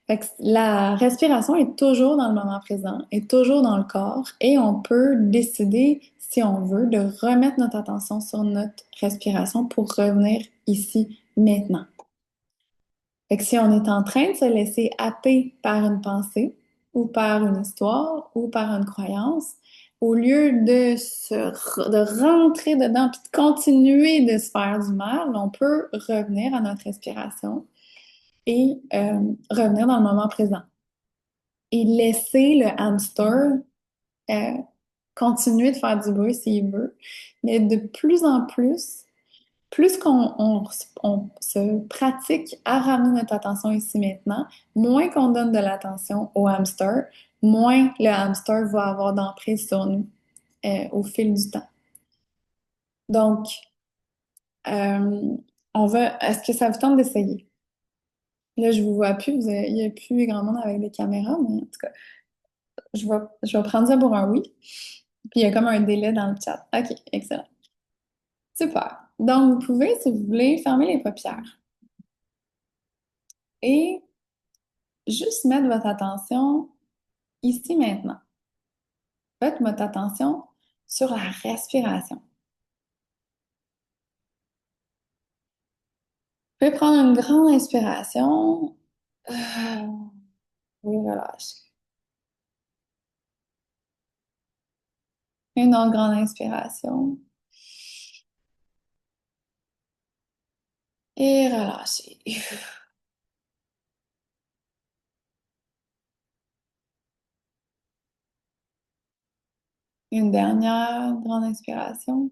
Fait que la respiration est toujours dans le moment présent, est toujours dans le corps, et on peut décider, si on veut, de remettre notre attention sur notre respiration pour revenir ici, maintenant. Fait que si on est en train de se laisser happer par une pensée, ou par une histoire, ou par une croyance, au lieu de rentrer dedans puis de continuer de se faire du mal, on peut revenir à notre respiration et revenir dans le moment présent et laisser le hamster euh, continuer de faire du bruit s'il veut. Mais de plus en plus on se pratique à ramener notre attention ici maintenant, moins qu'on donne de l'attention au hamster, moins le hamster va avoir d'emprise sur nous au fil du temps. Donc, euh, est-ce que ça vous tente d'essayer? Là, je vous vois plus, il n'y a plus grand monde avec des caméras, mais en tout cas, je vais prendre ça pour un oui. Puis il y a comme un délai dans le chat. OK, excellent. Super. Donc, vous pouvez, si vous voulez, fermer les paupières et juste mettre votre attention ici maintenant. Faites votre attention sur la respiration. Vous pouvez prendre une grande inspiration. Oui, relâchez. Une autre grande inspiration. Et relâchez. Une dernière grande inspiration.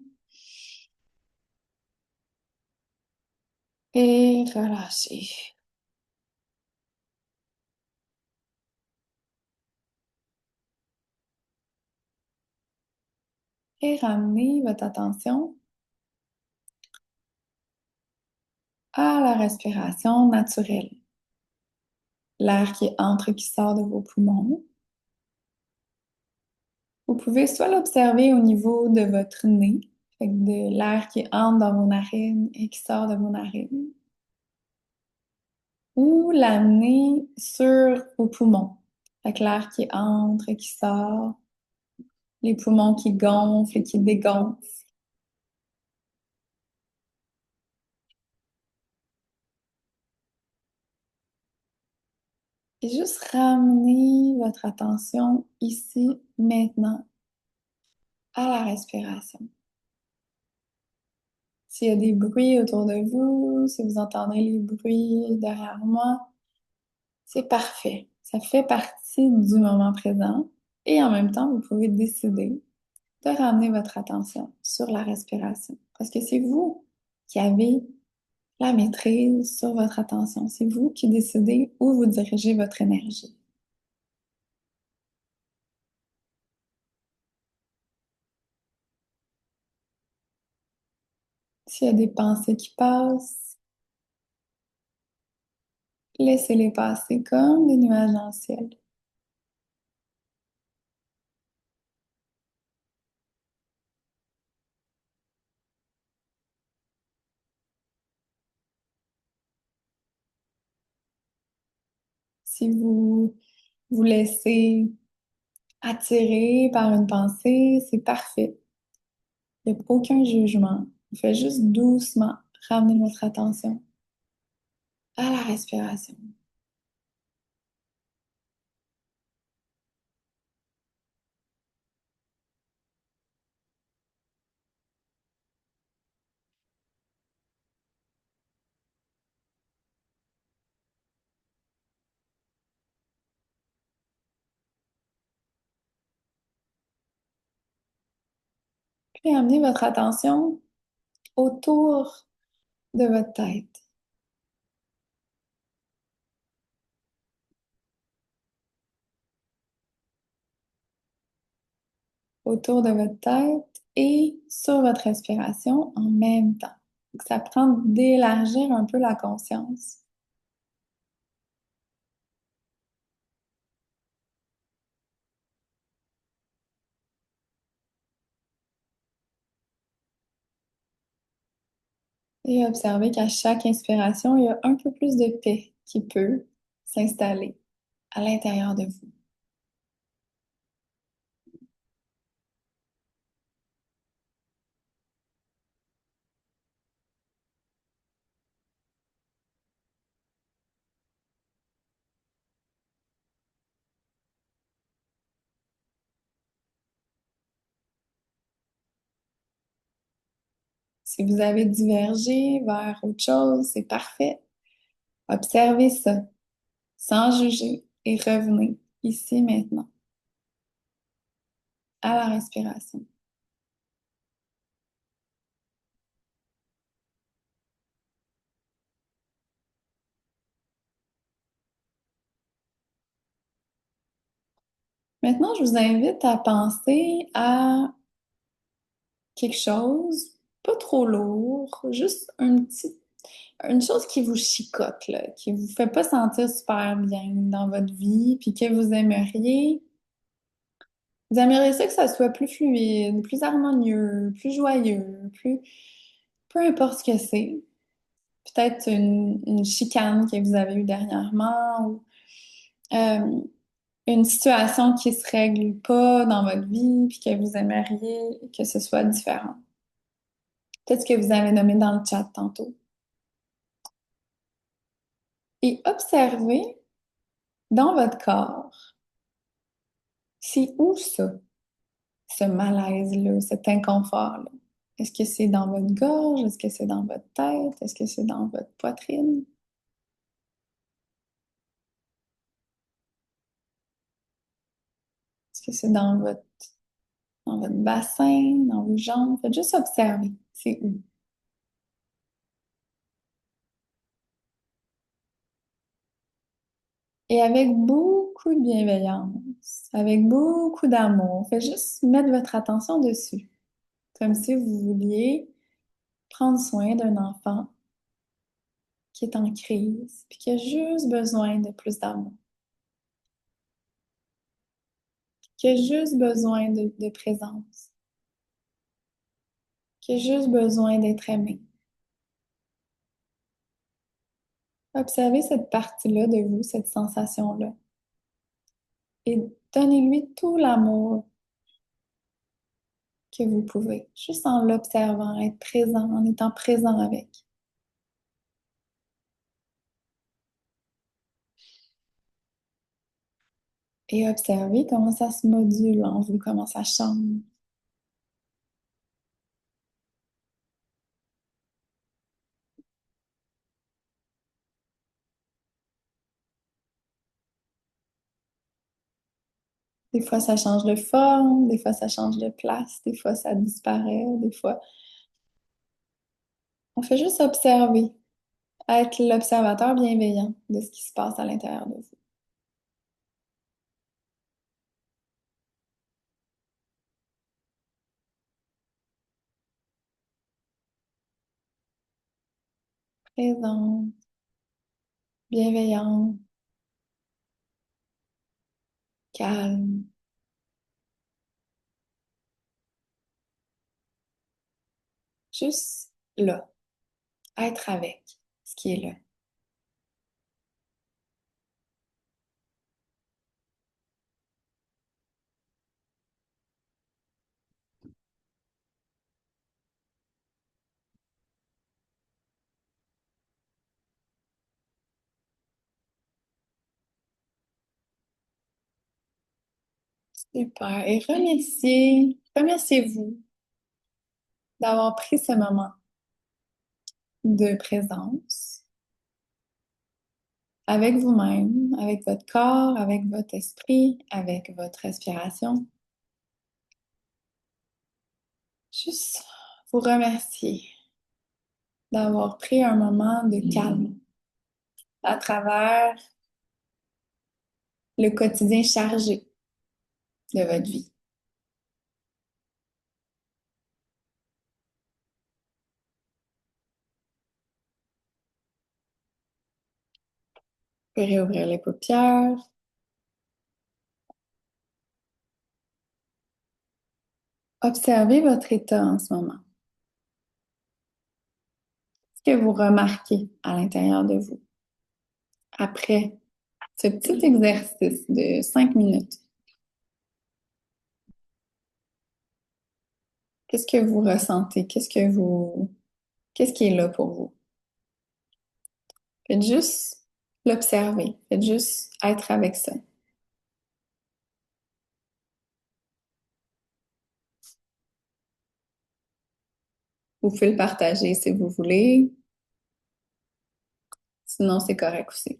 Et relâchez. Et ramenez votre attention à la respiration naturelle. L'air qui entre et qui sort de vos poumons. Vous pouvez soit l'observer au niveau de votre nez, fait que de l'air qui entre dans vos narines et qui sort de vos narines, ou l'amener sur vos poumons, fait que l'air qui entre et qui sort, les poumons qui gonflent et qui dégonflent. Et juste ramener votre attention ici, maintenant, à la respiration. S'il y a des bruits autour de vous, si vous entendez les bruits derrière moi, c'est parfait. Ça fait partie du moment présent. Et en même temps, vous pouvez décider de ramener votre attention sur la respiration. Parce que c'est vous qui avez la maîtrise sur votre attention. C'est vous qui décidez où vous dirigez votre énergie. S'il y a des pensées qui passent, laissez-les passer comme des nuages dans le ciel. Si vous vous laissez attirer par une pensée, c'est parfait. Il n'y a aucun jugement. Vous faites juste doucement ramener votre attention à la respiration. Puis amenez votre attention autour de votre tête. Autour de votre tête et sur votre respiration en même temps. Donc, ça prend d'élargir un peu la conscience. Et observez qu'à chaque inspiration, il y a un peu plus de paix qui peut s'installer à l'intérieur de vous. Si vous avez divergé vers autre chose, c'est parfait. Observez ça sans juger et revenez ici maintenant à la respiration. Maintenant, je vous invite à penser à quelque chose, pas trop lourd, juste une chose qui vous chicote, là, qui vous fait pas sentir super bien dans votre vie, puis que vous aimeriez ça que ça soit plus fluide, plus harmonieux, plus joyeux, peu importe ce que c'est. Peut-être une chicane que vous avez eue dernièrement ou euh, une situation qui se règle pas dans votre vie, puis que vous aimeriez que ce soit différent. Peut-être ce que vous avez nommé dans le chat tantôt. Et observez dans votre corps, c'est où ça, ce malaise-là, cet inconfort-là? Est-ce que c'est dans votre gorge? Est-ce que c'est dans votre tête? Est-ce que c'est dans votre poitrine? Est-ce que c'est dans votre bassin, dans vos jambes? Faites juste observer, c'est où? Et avec beaucoup de bienveillance, avec beaucoup d'amour, faites juste mettre votre attention dessus, comme si vous vouliez prendre soin d'un enfant qui est en crise, puis qui a juste besoin de plus d'amour, qui a juste besoin de présence, qui a juste besoin d'être aimé. Observez cette partie-là de vous, cette sensation-là, et donnez-lui tout l'amour que vous pouvez, juste en l'observant, être présent, en étant présent avec. Et observez comment ça se module en vous, comment ça change. Des fois, ça change de forme, des fois, ça change de place, des fois, ça disparaît, des fois. On fait juste observer. Être l'observateur bienveillant de ce qui se passe à l'intérieur de vous. Présent, bienveillant, calme, juste là, être avec ce qui est là. Super. Et remerciez-vous d'avoir pris ce moment de présence avec vous-même, avec votre corps, avec votre esprit, avec votre respiration. Juste vous remercier d'avoir pris un moment de calme à travers le quotidien chargé de votre vie. Vous pouvez réouvrir les paupières. Observez votre état en ce moment. Ce que vous remarquez à l'intérieur de vous après ce petit exercice de 5 minutes. Qu'est-ce que vous ressentez? Qu'est-ce qui est là pour vous? Faites juste l'observer. Faites juste être avec ça. Vous pouvez le partager si vous voulez. Sinon, c'est correct aussi.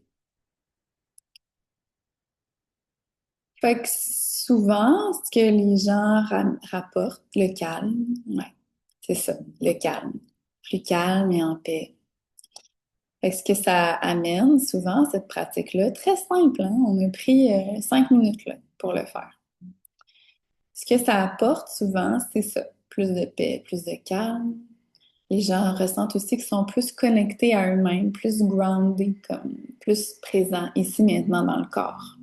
Fait que souvent, ce que les gens rapportent, le calme, ouais, c'est ça, le calme. Plus calme et en paix. Fait que ce que ça amène souvent, cette pratique-là, très simple, hein? On a pris 5 minutes là, pour le faire. Ce que ça apporte souvent, c'est ça, plus de paix, plus de calme. Les gens ressentent aussi qu'ils sont plus connectés à eux-mêmes, plus grounded, comme plus présents ici maintenant dans le corps.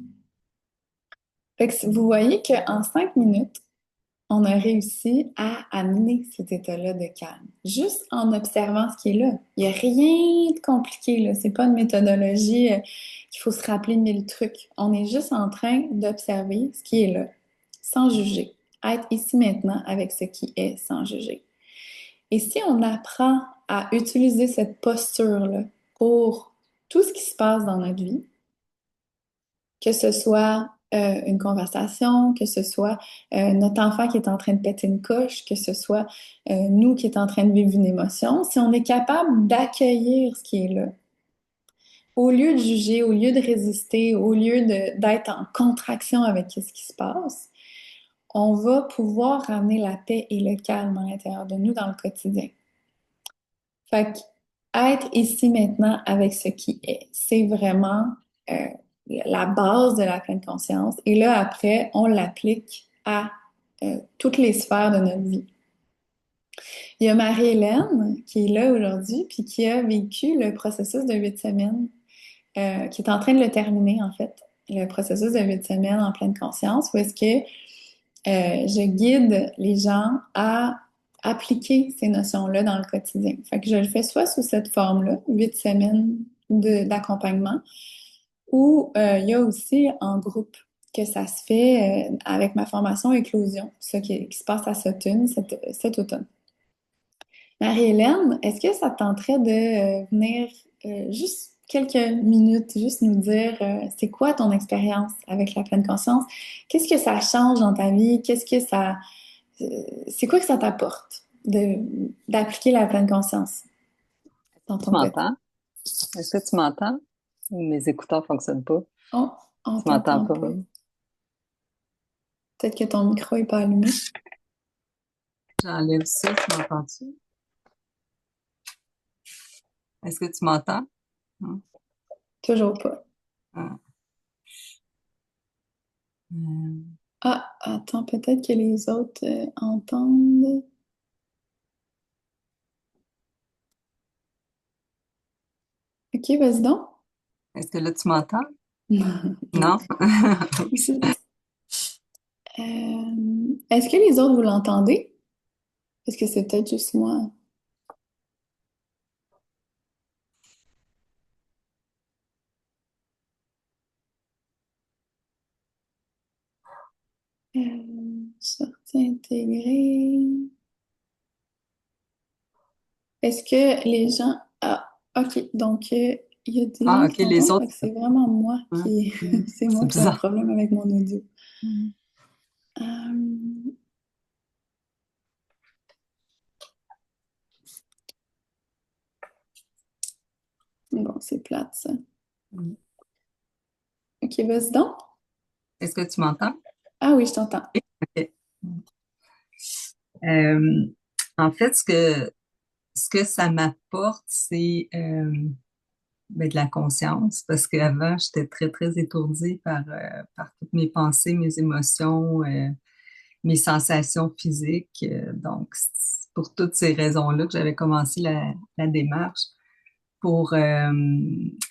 Fait que vous voyez qu'en 5 minutes, on a réussi à amener cet état-là de calme, juste en observant ce qui est là. Il n'y a rien de compliqué, là. C'est pas une méthodologie qu'il faut se rappeler 1000 trucs. On est juste en train d'observer ce qui est là, sans juger. Être ici maintenant avec ce qui est, sans juger. Et si on apprend à utiliser cette posture-là pour tout ce qui se passe dans notre vie, que ce soit une conversation, que ce soit notre enfant qui est en train de péter une coche, que ce soit nous qui est en train de vivre une émotion, si on est capable d'accueillir ce qui est là, au lieu de juger, au lieu de résister, au lieu d'être en contraction avec ce qui se passe, on va pouvoir ramener la paix et le calme à l'intérieur de nous dans le quotidien. Fait que être ici maintenant avec ce qui est, c'est vraiment euh, la base de la pleine conscience. Et là, après, on l'applique à toutes les sphères de notre vie. Il y a Marie-Hélène qui est là aujourd'hui, puis qui a vécu le processus de 8 semaines, qui est en train de le terminer en fait, le processus de 8 semaines en pleine conscience, où est-ce que je guide les gens à appliquer ces notions-là dans le quotidien. Fait que je le fais soit sous cette forme-là, 8 semaines d'accompagnement, ou il y a aussi en groupe que ça se fait avec ma formation Éclosion, ça qui se passe à Sutton cet automne. Marie-Hélène, est-ce que ça te tenterait de venir juste quelques minutes, juste nous dire c'est quoi ton expérience avec la pleine conscience? Qu'est-ce que ça change dans ta vie? Euh, c'est quoi que ça t'apporte d'appliquer la pleine conscience dans Tu ton quotidien? m'entends? Est-ce que tu m'entends? Ou mes écouteurs fonctionnent pas? Oh, on Tu m'entends t'entend pas, pas. hein? Peut-être que ton micro est pas allumé. J'enlève ça, tu m'entends-tu? Est-ce que tu m'entends? Non? Toujours pas. Ah. Euh, Ah, attends, peut-être que les autres entendent. Ok, vas-y donc. Est-ce que là, tu m'entends? Non? Zut. Est-ce que les autres, vous l'entendez? Parce que c'est peut-être juste moi. Sortie intégrée. Est-ce que les gens... Ah, ok. Donc, il y a des Ah, gens OK, qui les t'entendent. Fait autres. que c'est vraiment moi Hein? qui... C'est C'est moi qui ai un bizarre. problème avec mon audio. Mhm. Euh, Bon, c'est plate, ça. Ok, vas-y donc. Est-ce que tu m'entends? Ah oui, je t'entends. OK. Euh, En fait, ce que ça m'apporte, c'est de la conscience, parce qu'avant, j'étais très, très étourdie par toutes mes pensées, mes émotions, mes sensations physiques. Donc, c'est pour toutes ces raisons-là que j'avais commencé la démarche pour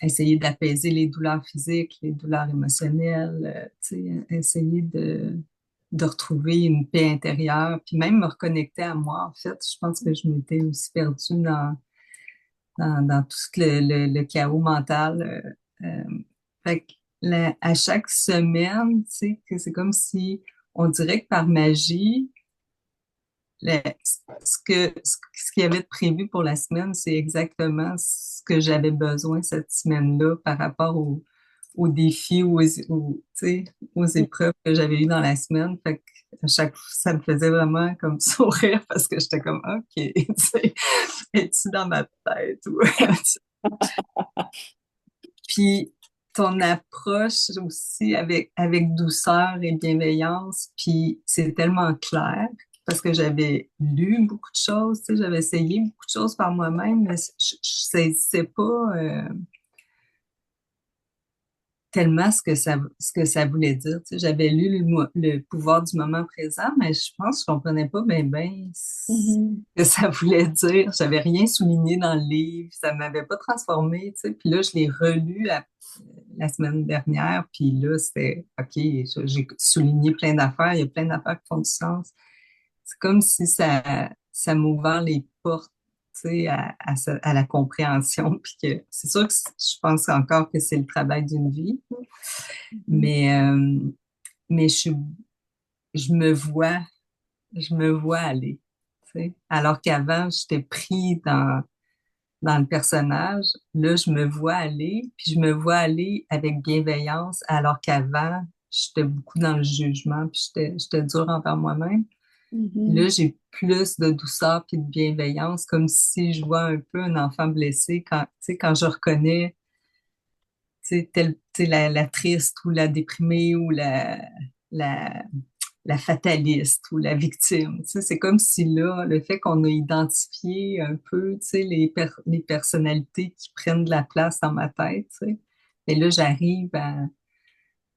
essayer d'apaiser les douleurs physiques, les douleurs émotionnelles, tu sais, essayer de retrouver une paix intérieure, puis même me reconnecter à moi. En fait, je pense que je m'étais aussi perdue dans tout le chaos mental. Fait que à chaque semaine, tu sais, que c'est comme si on dirait que par magie, le- ce qu'il y avait de prévu pour la semaine, c'est exactement ce que j'avais besoin cette semaine-là par rapport aux défis ou tu sais, aux épreuves que j'avais eues dans la semaine. Fait que à chaque fois, ça me faisait vraiment comme sourire parce que j'étais comme, OK, tu sais, es-tu dans ma tête? Ou puis ton approche aussi avec douceur et bienveillance, puis c'est tellement clair parce que j'avais lu beaucoup de choses, tu sais, j'avais essayé beaucoup de choses par moi-même, mais je saisissais pas tellement ce que ça voulait dire. Tu sais, j'avais lu le pouvoir du moment présent, mais je pense que je comprenais pas bien ce Mhm. que ça voulait dire. J'avais rien souligné dans le livre, ça m'avait pas transformé, tu sais. Puis là, je l'ai relu la semaine dernière, puis là, c'était OK, j'ai souligné plein d'affaires, il y a plein d'affaires qui font du sens. C'est comme si ça m'a ouvert les portes, tu sais, à la compréhension, puis que c'est sûr que je pense encore que c'est le travail d'une vie, Mhm. mais je me vois aller, tu sais. Alors qu'avant, j'étais pris dans le personnage. Là, je me vois aller, puis je me vois aller avec bienveillance, alors qu'avant, j'étais beaucoup dans le jugement, puis j'étais dure envers moi-même. Là, Mhm. j'ai plus de douceur puis de bienveillance, comme si je vois un peu un enfant blessé quand, tu sais, quand je reconnais, tu sais, tu sais, la triste ou la déprimée ou la, la fataliste ou la victime. Tu sais, c'est comme si là, le fait qu'on a identifié un peu, tu sais, les personnalités qui prennent de la place dans ma tête, tu sais, et là, j'arrive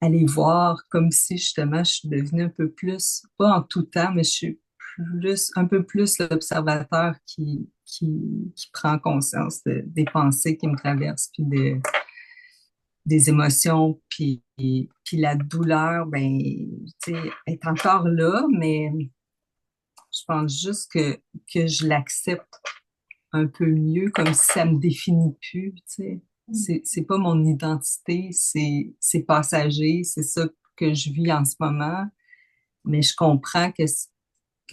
à les voir comme si justement je suis devenue un peu plus, pas en tout temps, mais je suis un peu plus l'observateur qui prend conscience des pensées qui me traversent, puis des émotions, puis la douleur, ben, tu sais, est encore là, mais je pense juste que je l'accepte un peu mieux, comme si ça me définit plus, tu sais. C'est pas mon identité, c'est passager, c'est ça que je vis en ce moment, mais je comprends que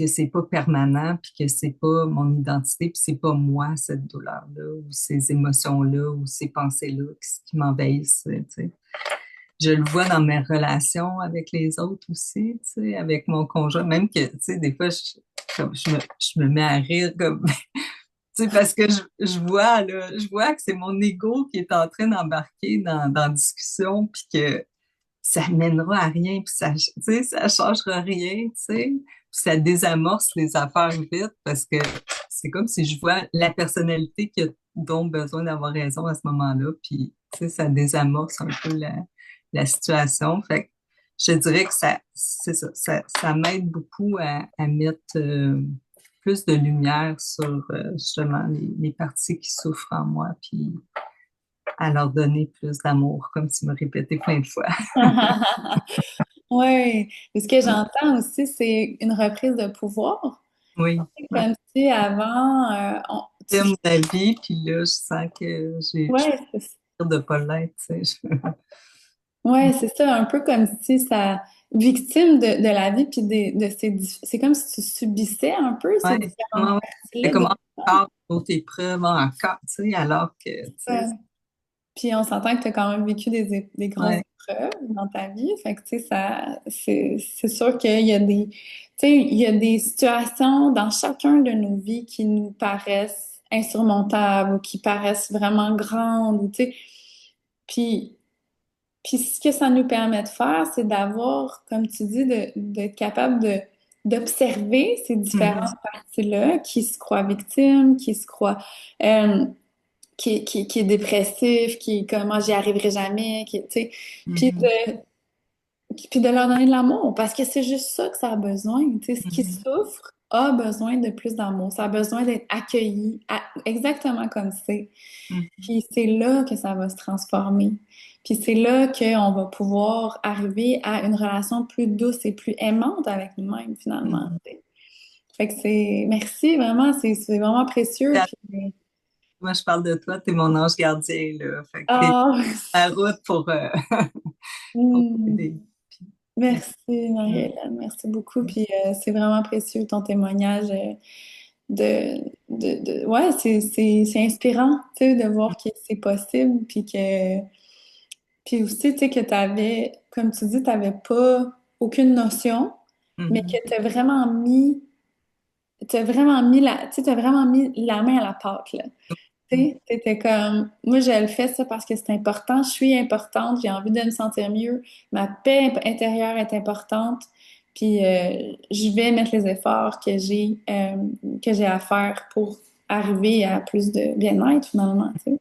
c'est pas permanent, puis que c'est pas mon identité, puis c'est pas moi, cette douleur-là, ou ces émotions-là, ou ces pensées-là qui m'envahissent, tu sais. Je le vois dans mes relations avec les autres aussi, tu sais, avec mon conjoint, même que, tu sais, des fois, je me mets à rire comme, tu sais, parce que je vois, là, je vois que c'est mon ego qui est en train d'embarquer dans la discussion, puis que ça mènera à rien, puis ça, tu sais, ça changera rien, tu sais, puis ça désamorce les affaires vite, parce que c'est comme si je vois la personnalité dont besoin d'avoir raison à ce moment-là. Puis, tu sais, ça désamorce un peu la situation. Fait que je dirais que c'est ça, ça m'aide beaucoup à mettre plus de lumière sur justement les parties qui souffrent en moi, puis à leur donner plus d'amour, comme tu m'as répété plein de fois. Oui, et ce que j'entends aussi, c'est une reprise de pouvoir. Oui, C'est ouais. comme si avant, J'aime la vie, puis là, je sens que je suis ouais, fière de pas l'être, tu sais. ouais, c'est ça, un peu comme si ça, victime de la vie, puis de ces, c'est comme si tu subissais un peu ces Ouais, ouais, différentes ouais. C'est parties-là de comme toi. encore d'autres épreuves, encore, tu sais, alors que, tu sais, Puis on s'entend que tu as quand même vécu des grosses ouais. épreuves dans ta vie. Fait que, tu sais, c'est sûr qu'il y a des, tu sais, il y a des situations dans chacun de nos vies qui nous paraissent insurmontables ou qui paraissent vraiment grandes, ou, tu sais. Puis, puis ce que ça nous permet de faire, c'est d'avoir, comme tu dis, d'être capable d'observer ces Mhm, différentes parties-là qui se croient victimes, qui se croient, euh, qui est dépressif, qui est comme, moi, j'y arriverai jamais, qui, tu sais, puis mhm, de, puis de leur donner de l'amour, parce que c'est juste ça que ça a besoin, tu sais, ce qui mhm, souffre a besoin de plus d'amour, ça a besoin d'être accueilli exactement comme c'est, mhm, puis c'est là que ça va se transformer, puis c'est là qu'on va pouvoir arriver à une relation plus douce et plus aimante avec nous-mêmes, finalement, mhm. tu sais. Fait que merci, vraiment, c'est vraiment précieux, puis, Moi, je parle de toi, t'es mon ange gardien, là. Fait que t'es ah, à la route pour, pour hmm. m'aider. Merci, Mhm, Marie-Hélène. Merci beaucoup. Puis c'est vraiment précieux ton témoignage ouais, c'est inspirant, tu sais, de voir que c'est possible. Puis aussi, tu sais, que tu avais, comme tu dis, tu n'avais pas aucune notion, mais que mhm, tu as vraiment mis tu sais, t'as vraiment mis la main à la pâte, là. Tu mhm, sais, t'étais comme, moi, je le fais ça parce que c'est important, je suis importante, j'ai envie de me sentir mieux, ma paix intérieure est importante, puis je vais mettre les efforts que j'ai à faire pour arriver à plus de bien-être, finalement, tu sais.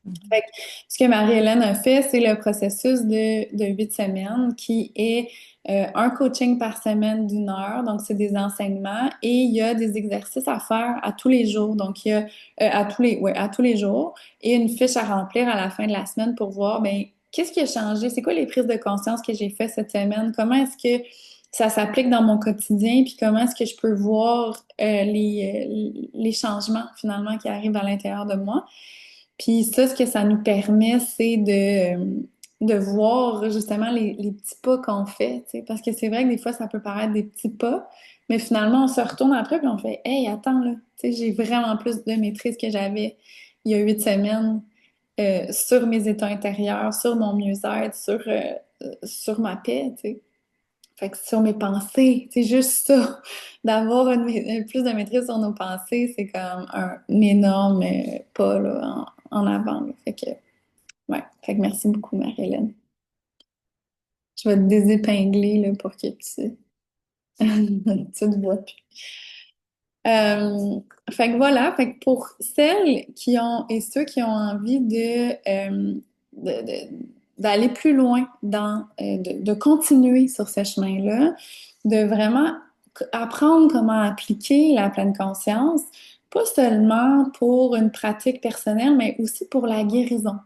mhm, Fait que ce que Marie-Hélène a fait, c'est le processus de 8 semaines qui est un coaching par semaine d'1 heure. Donc, c'est des enseignements et il y a des exercices à faire à tous les jours. Donc, il y a à tous les jours et une fiche à remplir à la fin de la semaine pour voir, ben, qu'est-ce qui a changé? C'est quoi les prises de conscience que j'ai fait cette semaine? Comment est-ce que ça s'applique dans mon quotidien? Puis comment est-ce que je peux voir les changements finalement qui arrivent à l'intérieur de moi? Puis ça, ce que ça nous permet, c'est de voir justement les petits pas qu'on fait, tu sais, parce que c'est vrai que des fois, ça peut paraître des petits pas, mais finalement, on se retourne après puis on fait, hey, attends, là, tu sais, j'ai vraiment plus de maîtrise que j'avais il y a 8 semaines sur mes états intérieurs, sur mon mieux-être, sur ma paix, tu sais. Fait que sur mes pensées, c'est juste ça, d'avoir plus de maîtrise sur nos pensées, c'est comme un énorme pas là, en avant, là. Fait que, ouais. Fait que merci beaucoup, Marie-Hélène. Je vais te désépingler là, pour que tu te vois plus. Euh, fait que voilà, fait que pour celles qui ont et ceux qui ont envie d'aller plus loin de continuer sur ce chemin-là, de vraiment apprendre comment appliquer la pleine conscience, pas seulement pour une pratique personnelle, mais aussi pour la guérison.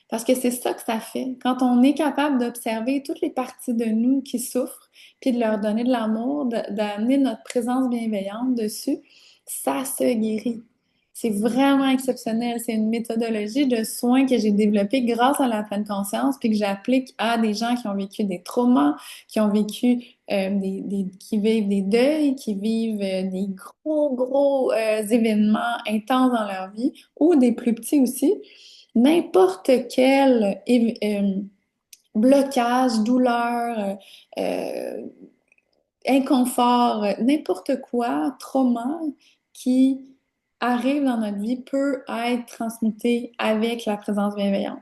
Parce que c'est ça que ça fait. Quand on est capable d'observer toutes les parties de nous qui souffrent, puis de leur donner de l'amour, d'amener notre présence bienveillante dessus, ça se guérit. C'est vraiment exceptionnel. C'est une méthodologie de soins que j'ai développée grâce à la pleine conscience, puis que j'applique à des gens qui ont vécu des traumas, qui ont vécu qui vivent des deuils, qui vivent des gros événements intenses dans leur vie, ou des plus petits aussi. N'importe quel blocage, douleur, inconfort, n'importe quoi, trauma qui arrive dans notre vie peut être transmuté avec la présence bienveillante.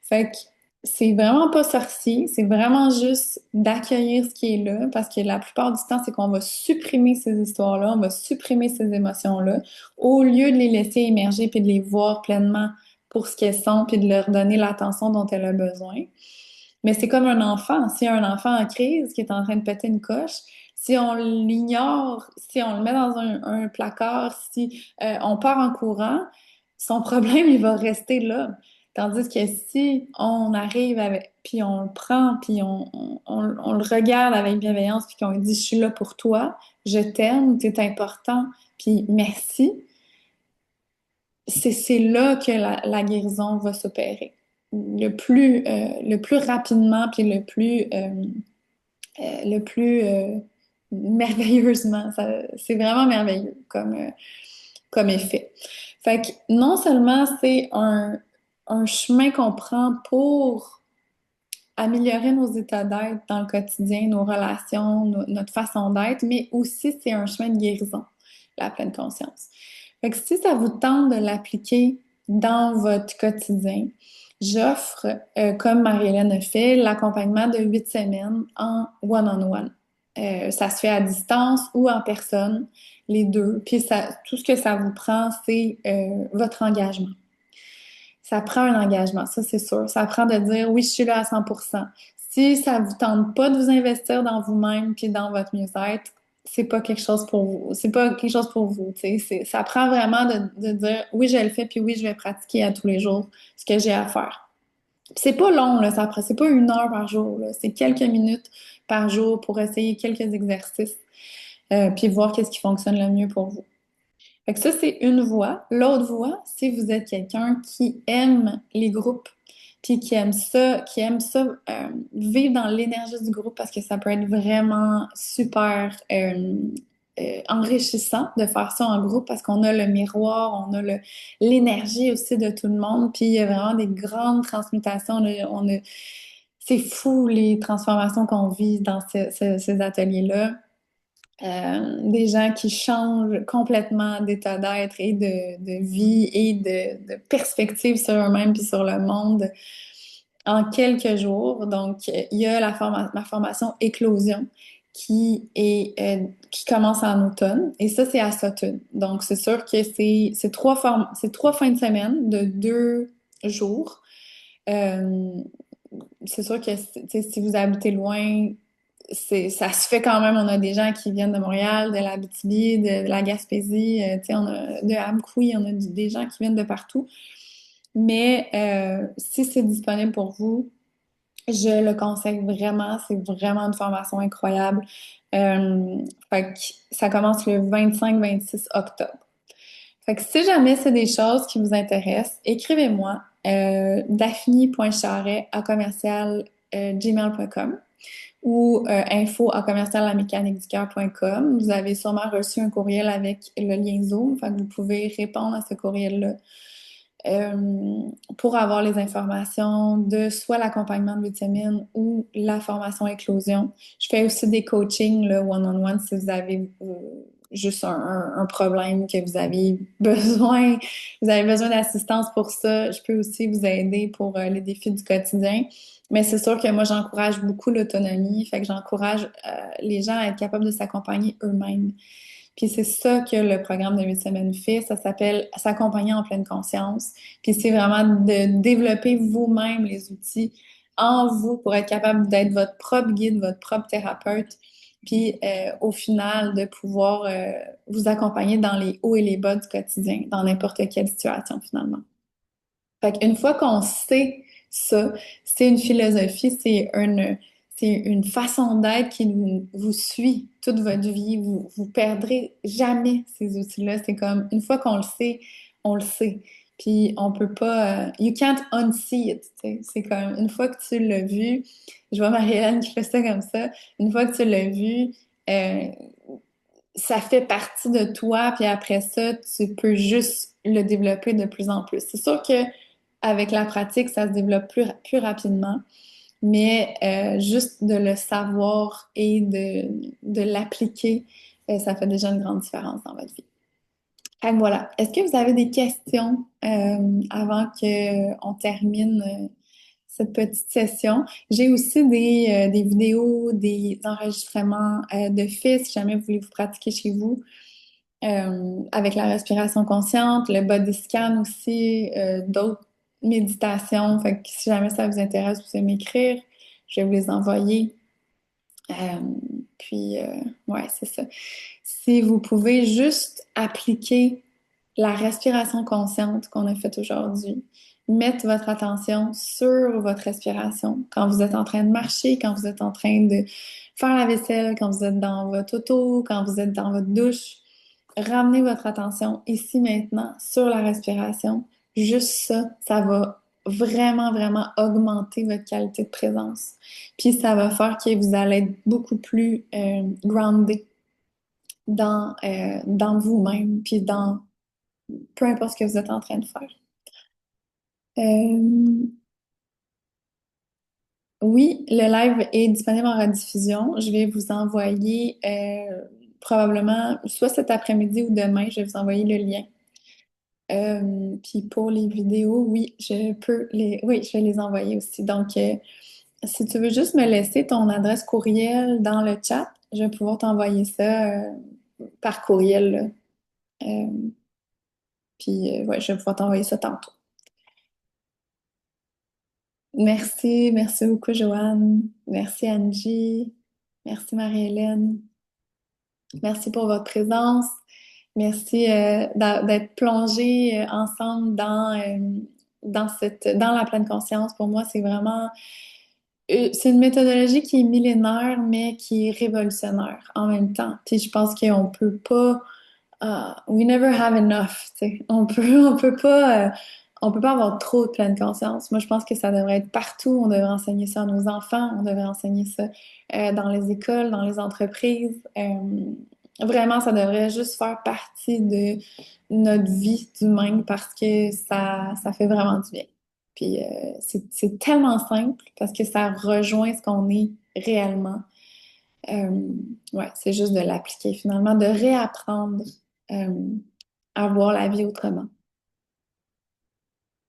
Fait que c'est vraiment pas sorcier, c'est vraiment juste d'accueillir ce qui est là, parce que la plupart du temps, c'est qu'on va supprimer ces histoires-là, on va supprimer ces émotions-là, au lieu de les laisser émerger puis de les voir pleinement pour ce qu'elles sont, puis de leur donner l'attention dont elles ont besoin. Mais c'est comme un enfant. Si un enfant en crise qui est en train de péter une coche, si on l'ignore, si on le met dans un placard, si on part en courant, son problème, il va rester là. Tandis que si on arrive avec, puis on le prend, puis on le regarde avec bienveillance, puis qu'on lui dit, je suis là pour toi, je t'aime, t'es important, puis merci, c'est là que la guérison va s'opérer. Le plus rapidement, puis le plus merveilleusement. C'est vraiment merveilleux comme effet. Fait que non seulement c'est un chemin qu'on prend pour améliorer nos états d'être dans le quotidien, nos relations, notre façon d'être, mais aussi c'est un chemin de guérison, la pleine conscience. Fait que si ça vous tente de l'appliquer dans votre quotidien, j'offre, comme Marie-Hélène a fait, l'accompagnement de 8 semaines en one-on-one. Ça se fait à distance ou en personne, les deux. Puis ça, tout ce que ça vous prend, c'est votre engagement. Ça prend un engagement, ça c'est sûr. Ça prend de dire oui, je suis là à 100%. Si ça vous tente pas de vous investir dans vous-même puis dans votre mieux-être, c'est pas quelque chose pour vous. C'est pas quelque chose pour vous. Tu sais. Ça prend vraiment de dire oui, je le fais puis oui, je vais pratiquer à tous les jours ce que j'ai à faire. Puis c'est pas long, là, ça prend, c'est pas 1 heure par jour, là. C'est quelques minutes par jour pour essayer quelques exercices, puis voir qu'est-ce qui fonctionne le mieux pour vous. Fait que ça, c'est une voie. L'autre voie, si vous êtes quelqu'un qui aime les groupes, puis qui aime ça, vivre dans l'énergie du groupe parce que ça peut être vraiment super enrichissant de faire ça en groupe parce qu'on a le miroir, on a l'énergie aussi de tout le monde, puis il y a vraiment des grandes transmutations. Là. C'est fou les transformations qu'on vit dans ces ateliers-là. Des gens qui changent complètement d'état d'être et de vie et de perspective sur eux-mêmes puis sur le monde en quelques jours. Donc, il y a ma formation Éclosion qui commence en automne et ça, c'est à Sutton. Donc, c'est sûr que c'est 3 fins de semaine de 2 jours. Euh, c'est sûr que tu sais, si vous habitez loin, ça se fait quand même. On a des gens qui viennent de Montréal, de l'Abitibi, de la Gaspésie, tu sais, on a de Amqui, on a des gens qui viennent de partout. Mais si c'est disponible pour vous, je le conseille vraiment. C'est vraiment une formation incroyable. Euh, Fait que ça commence le 25-26 octobre. Fait que si jamais c'est des choses qui vous intéressent, écrivez-moi daphne.charret@gmail.com ou info@commercial-la-mécanique-du-cœur.com. Vous avez sûrement reçu un courriel avec le lien Zoom, fait que vous pouvez répondre à ce courriel-là pour avoir les informations de soit l'accompagnement de 8 semaines ou la formation éclosion. Je fais aussi des coachings là, one-on-one si vous avez juste un problème que vous avez besoin d'assistance pour ça. Je peux aussi vous aider pour les défis du quotidien. Mais c'est sûr que moi, j'encourage beaucoup l'autonomie. Fait que j'encourage les gens à être capables de s'accompagner eux-mêmes. Puis c'est ça que le programme de 8 semaines fait. Ça s'appelle S'accompagner en pleine conscience. Puis c'est vraiment de développer vous-même les outils en vous pour être capable d'être votre propre guide, votre propre thérapeute. Puis au final, de pouvoir vous accompagner dans les hauts et les bas du quotidien, dans n'importe quelle situation finalement. Fait qu'une fois qu'on sait ça, c'est une philosophie, c'est une façon d'être qui vous suit toute votre vie. Vous perdrez jamais ces outils-là. C'est comme, une fois qu'on le sait, on le sait. Puis on peut pas, you can't unsee it. Tu sais. C'est comme, une fois que tu l'as vu, je vois Marie-Hélène qui fait ça comme ça, une fois que tu l'as vu, euh, ça fait partie de toi, puis après ça, tu peux juste le développer de plus en plus. C'est sûr que avec la pratique, ça se développe plus rapidement, mais juste de le savoir et de l'appliquer, ça fait déjà une grande différence dans votre vie. Fait que voilà. Est-ce que vous avez des questions avant qu'on termine cette petite session. J'ai aussi des vidéos, des enregistrements de faits si jamais vous voulez vous pratiquer chez vous. Avec la respiration consciente, le body scan aussi, d'autres méditations. Fait que si jamais ça vous intéresse, vous pouvez m'écrire. Je vais vous les envoyer. Euh, puis, ouais, c'est ça. Si vous pouvez juste appliquer la respiration consciente qu'on a faite aujourd'hui, mettre votre attention sur votre respiration quand vous êtes en train de marcher, quand vous êtes en train de faire la vaisselle, quand vous êtes dans votre auto, quand vous êtes dans votre douche, ramenez votre attention ici maintenant sur la respiration. Juste ça, ça va vraiment, vraiment augmenter votre qualité de présence. Puis ça va faire que vous allez être beaucoup plus grounded dans vous-même, puis dans peu importe ce que vous êtes en train de faire. Euh, oui, le live est disponible en rediffusion. Je vais vous envoyer probablement soit cet après-midi ou demain, je vais vous envoyer le lien. Puis pour les vidéos, oui, oui, je vais les envoyer aussi. Donc, si tu veux juste me laisser ton adresse courriel dans le chat, je vais pouvoir t'envoyer ça par courriel, là. Euh, puis, ouais, je vais pouvoir t'envoyer ça tantôt. Merci, merci beaucoup, Joanne. Merci, Angie. Merci, Marie-Hélène. Merci pour votre présence. Merci d'être plongés ensemble dans la pleine conscience. Pour moi, c'est vraiment c'est une méthodologie qui est millénaire, mais qui est révolutionnaire en même temps. Puis je pense qu'on peut pas, we never have enough, tu sais. On peut pas avoir trop de pleine conscience. Moi, je pense que ça devrait être partout. On devrait enseigner ça à nos enfants. On devrait enseigner ça dans les écoles, dans les entreprises. Vraiment, ça devrait juste faire partie de notre vie d'humain parce que ça fait vraiment du bien. Puis c'est tellement simple parce que ça rejoint ce qu'on est réellement. Euh, ouais, c'est juste de l'appliquer finalement, de réapprendre euh, à voir la vie autrement.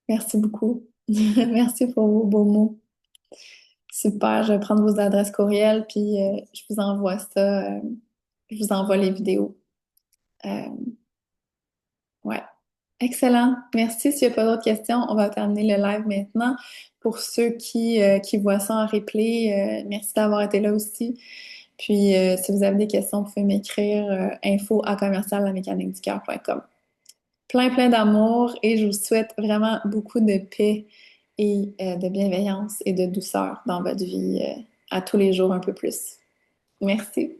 Merci beaucoup. Merci pour vos beaux mots. Super, je vais prendre vos adresses courriel puis je vous envoie ça. Je vous envoie les vidéos. Euh, ouais. Excellent. Merci. S'il n'y a pas d'autres questions, on va terminer le live maintenant. Pour ceux qui voient ça en replay, merci d'avoir été là aussi. Puis, si vous avez des questions, vous pouvez m'écrire info@commercial-lamecaniqueducoeur.com. Plein, plein d'amour et je vous souhaite vraiment beaucoup de paix et de bienveillance et de douceur dans votre vie à tous les jours un peu plus. Merci.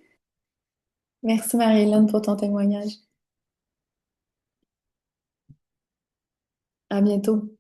Merci Marie-Hélène pour ton témoignage. À bientôt.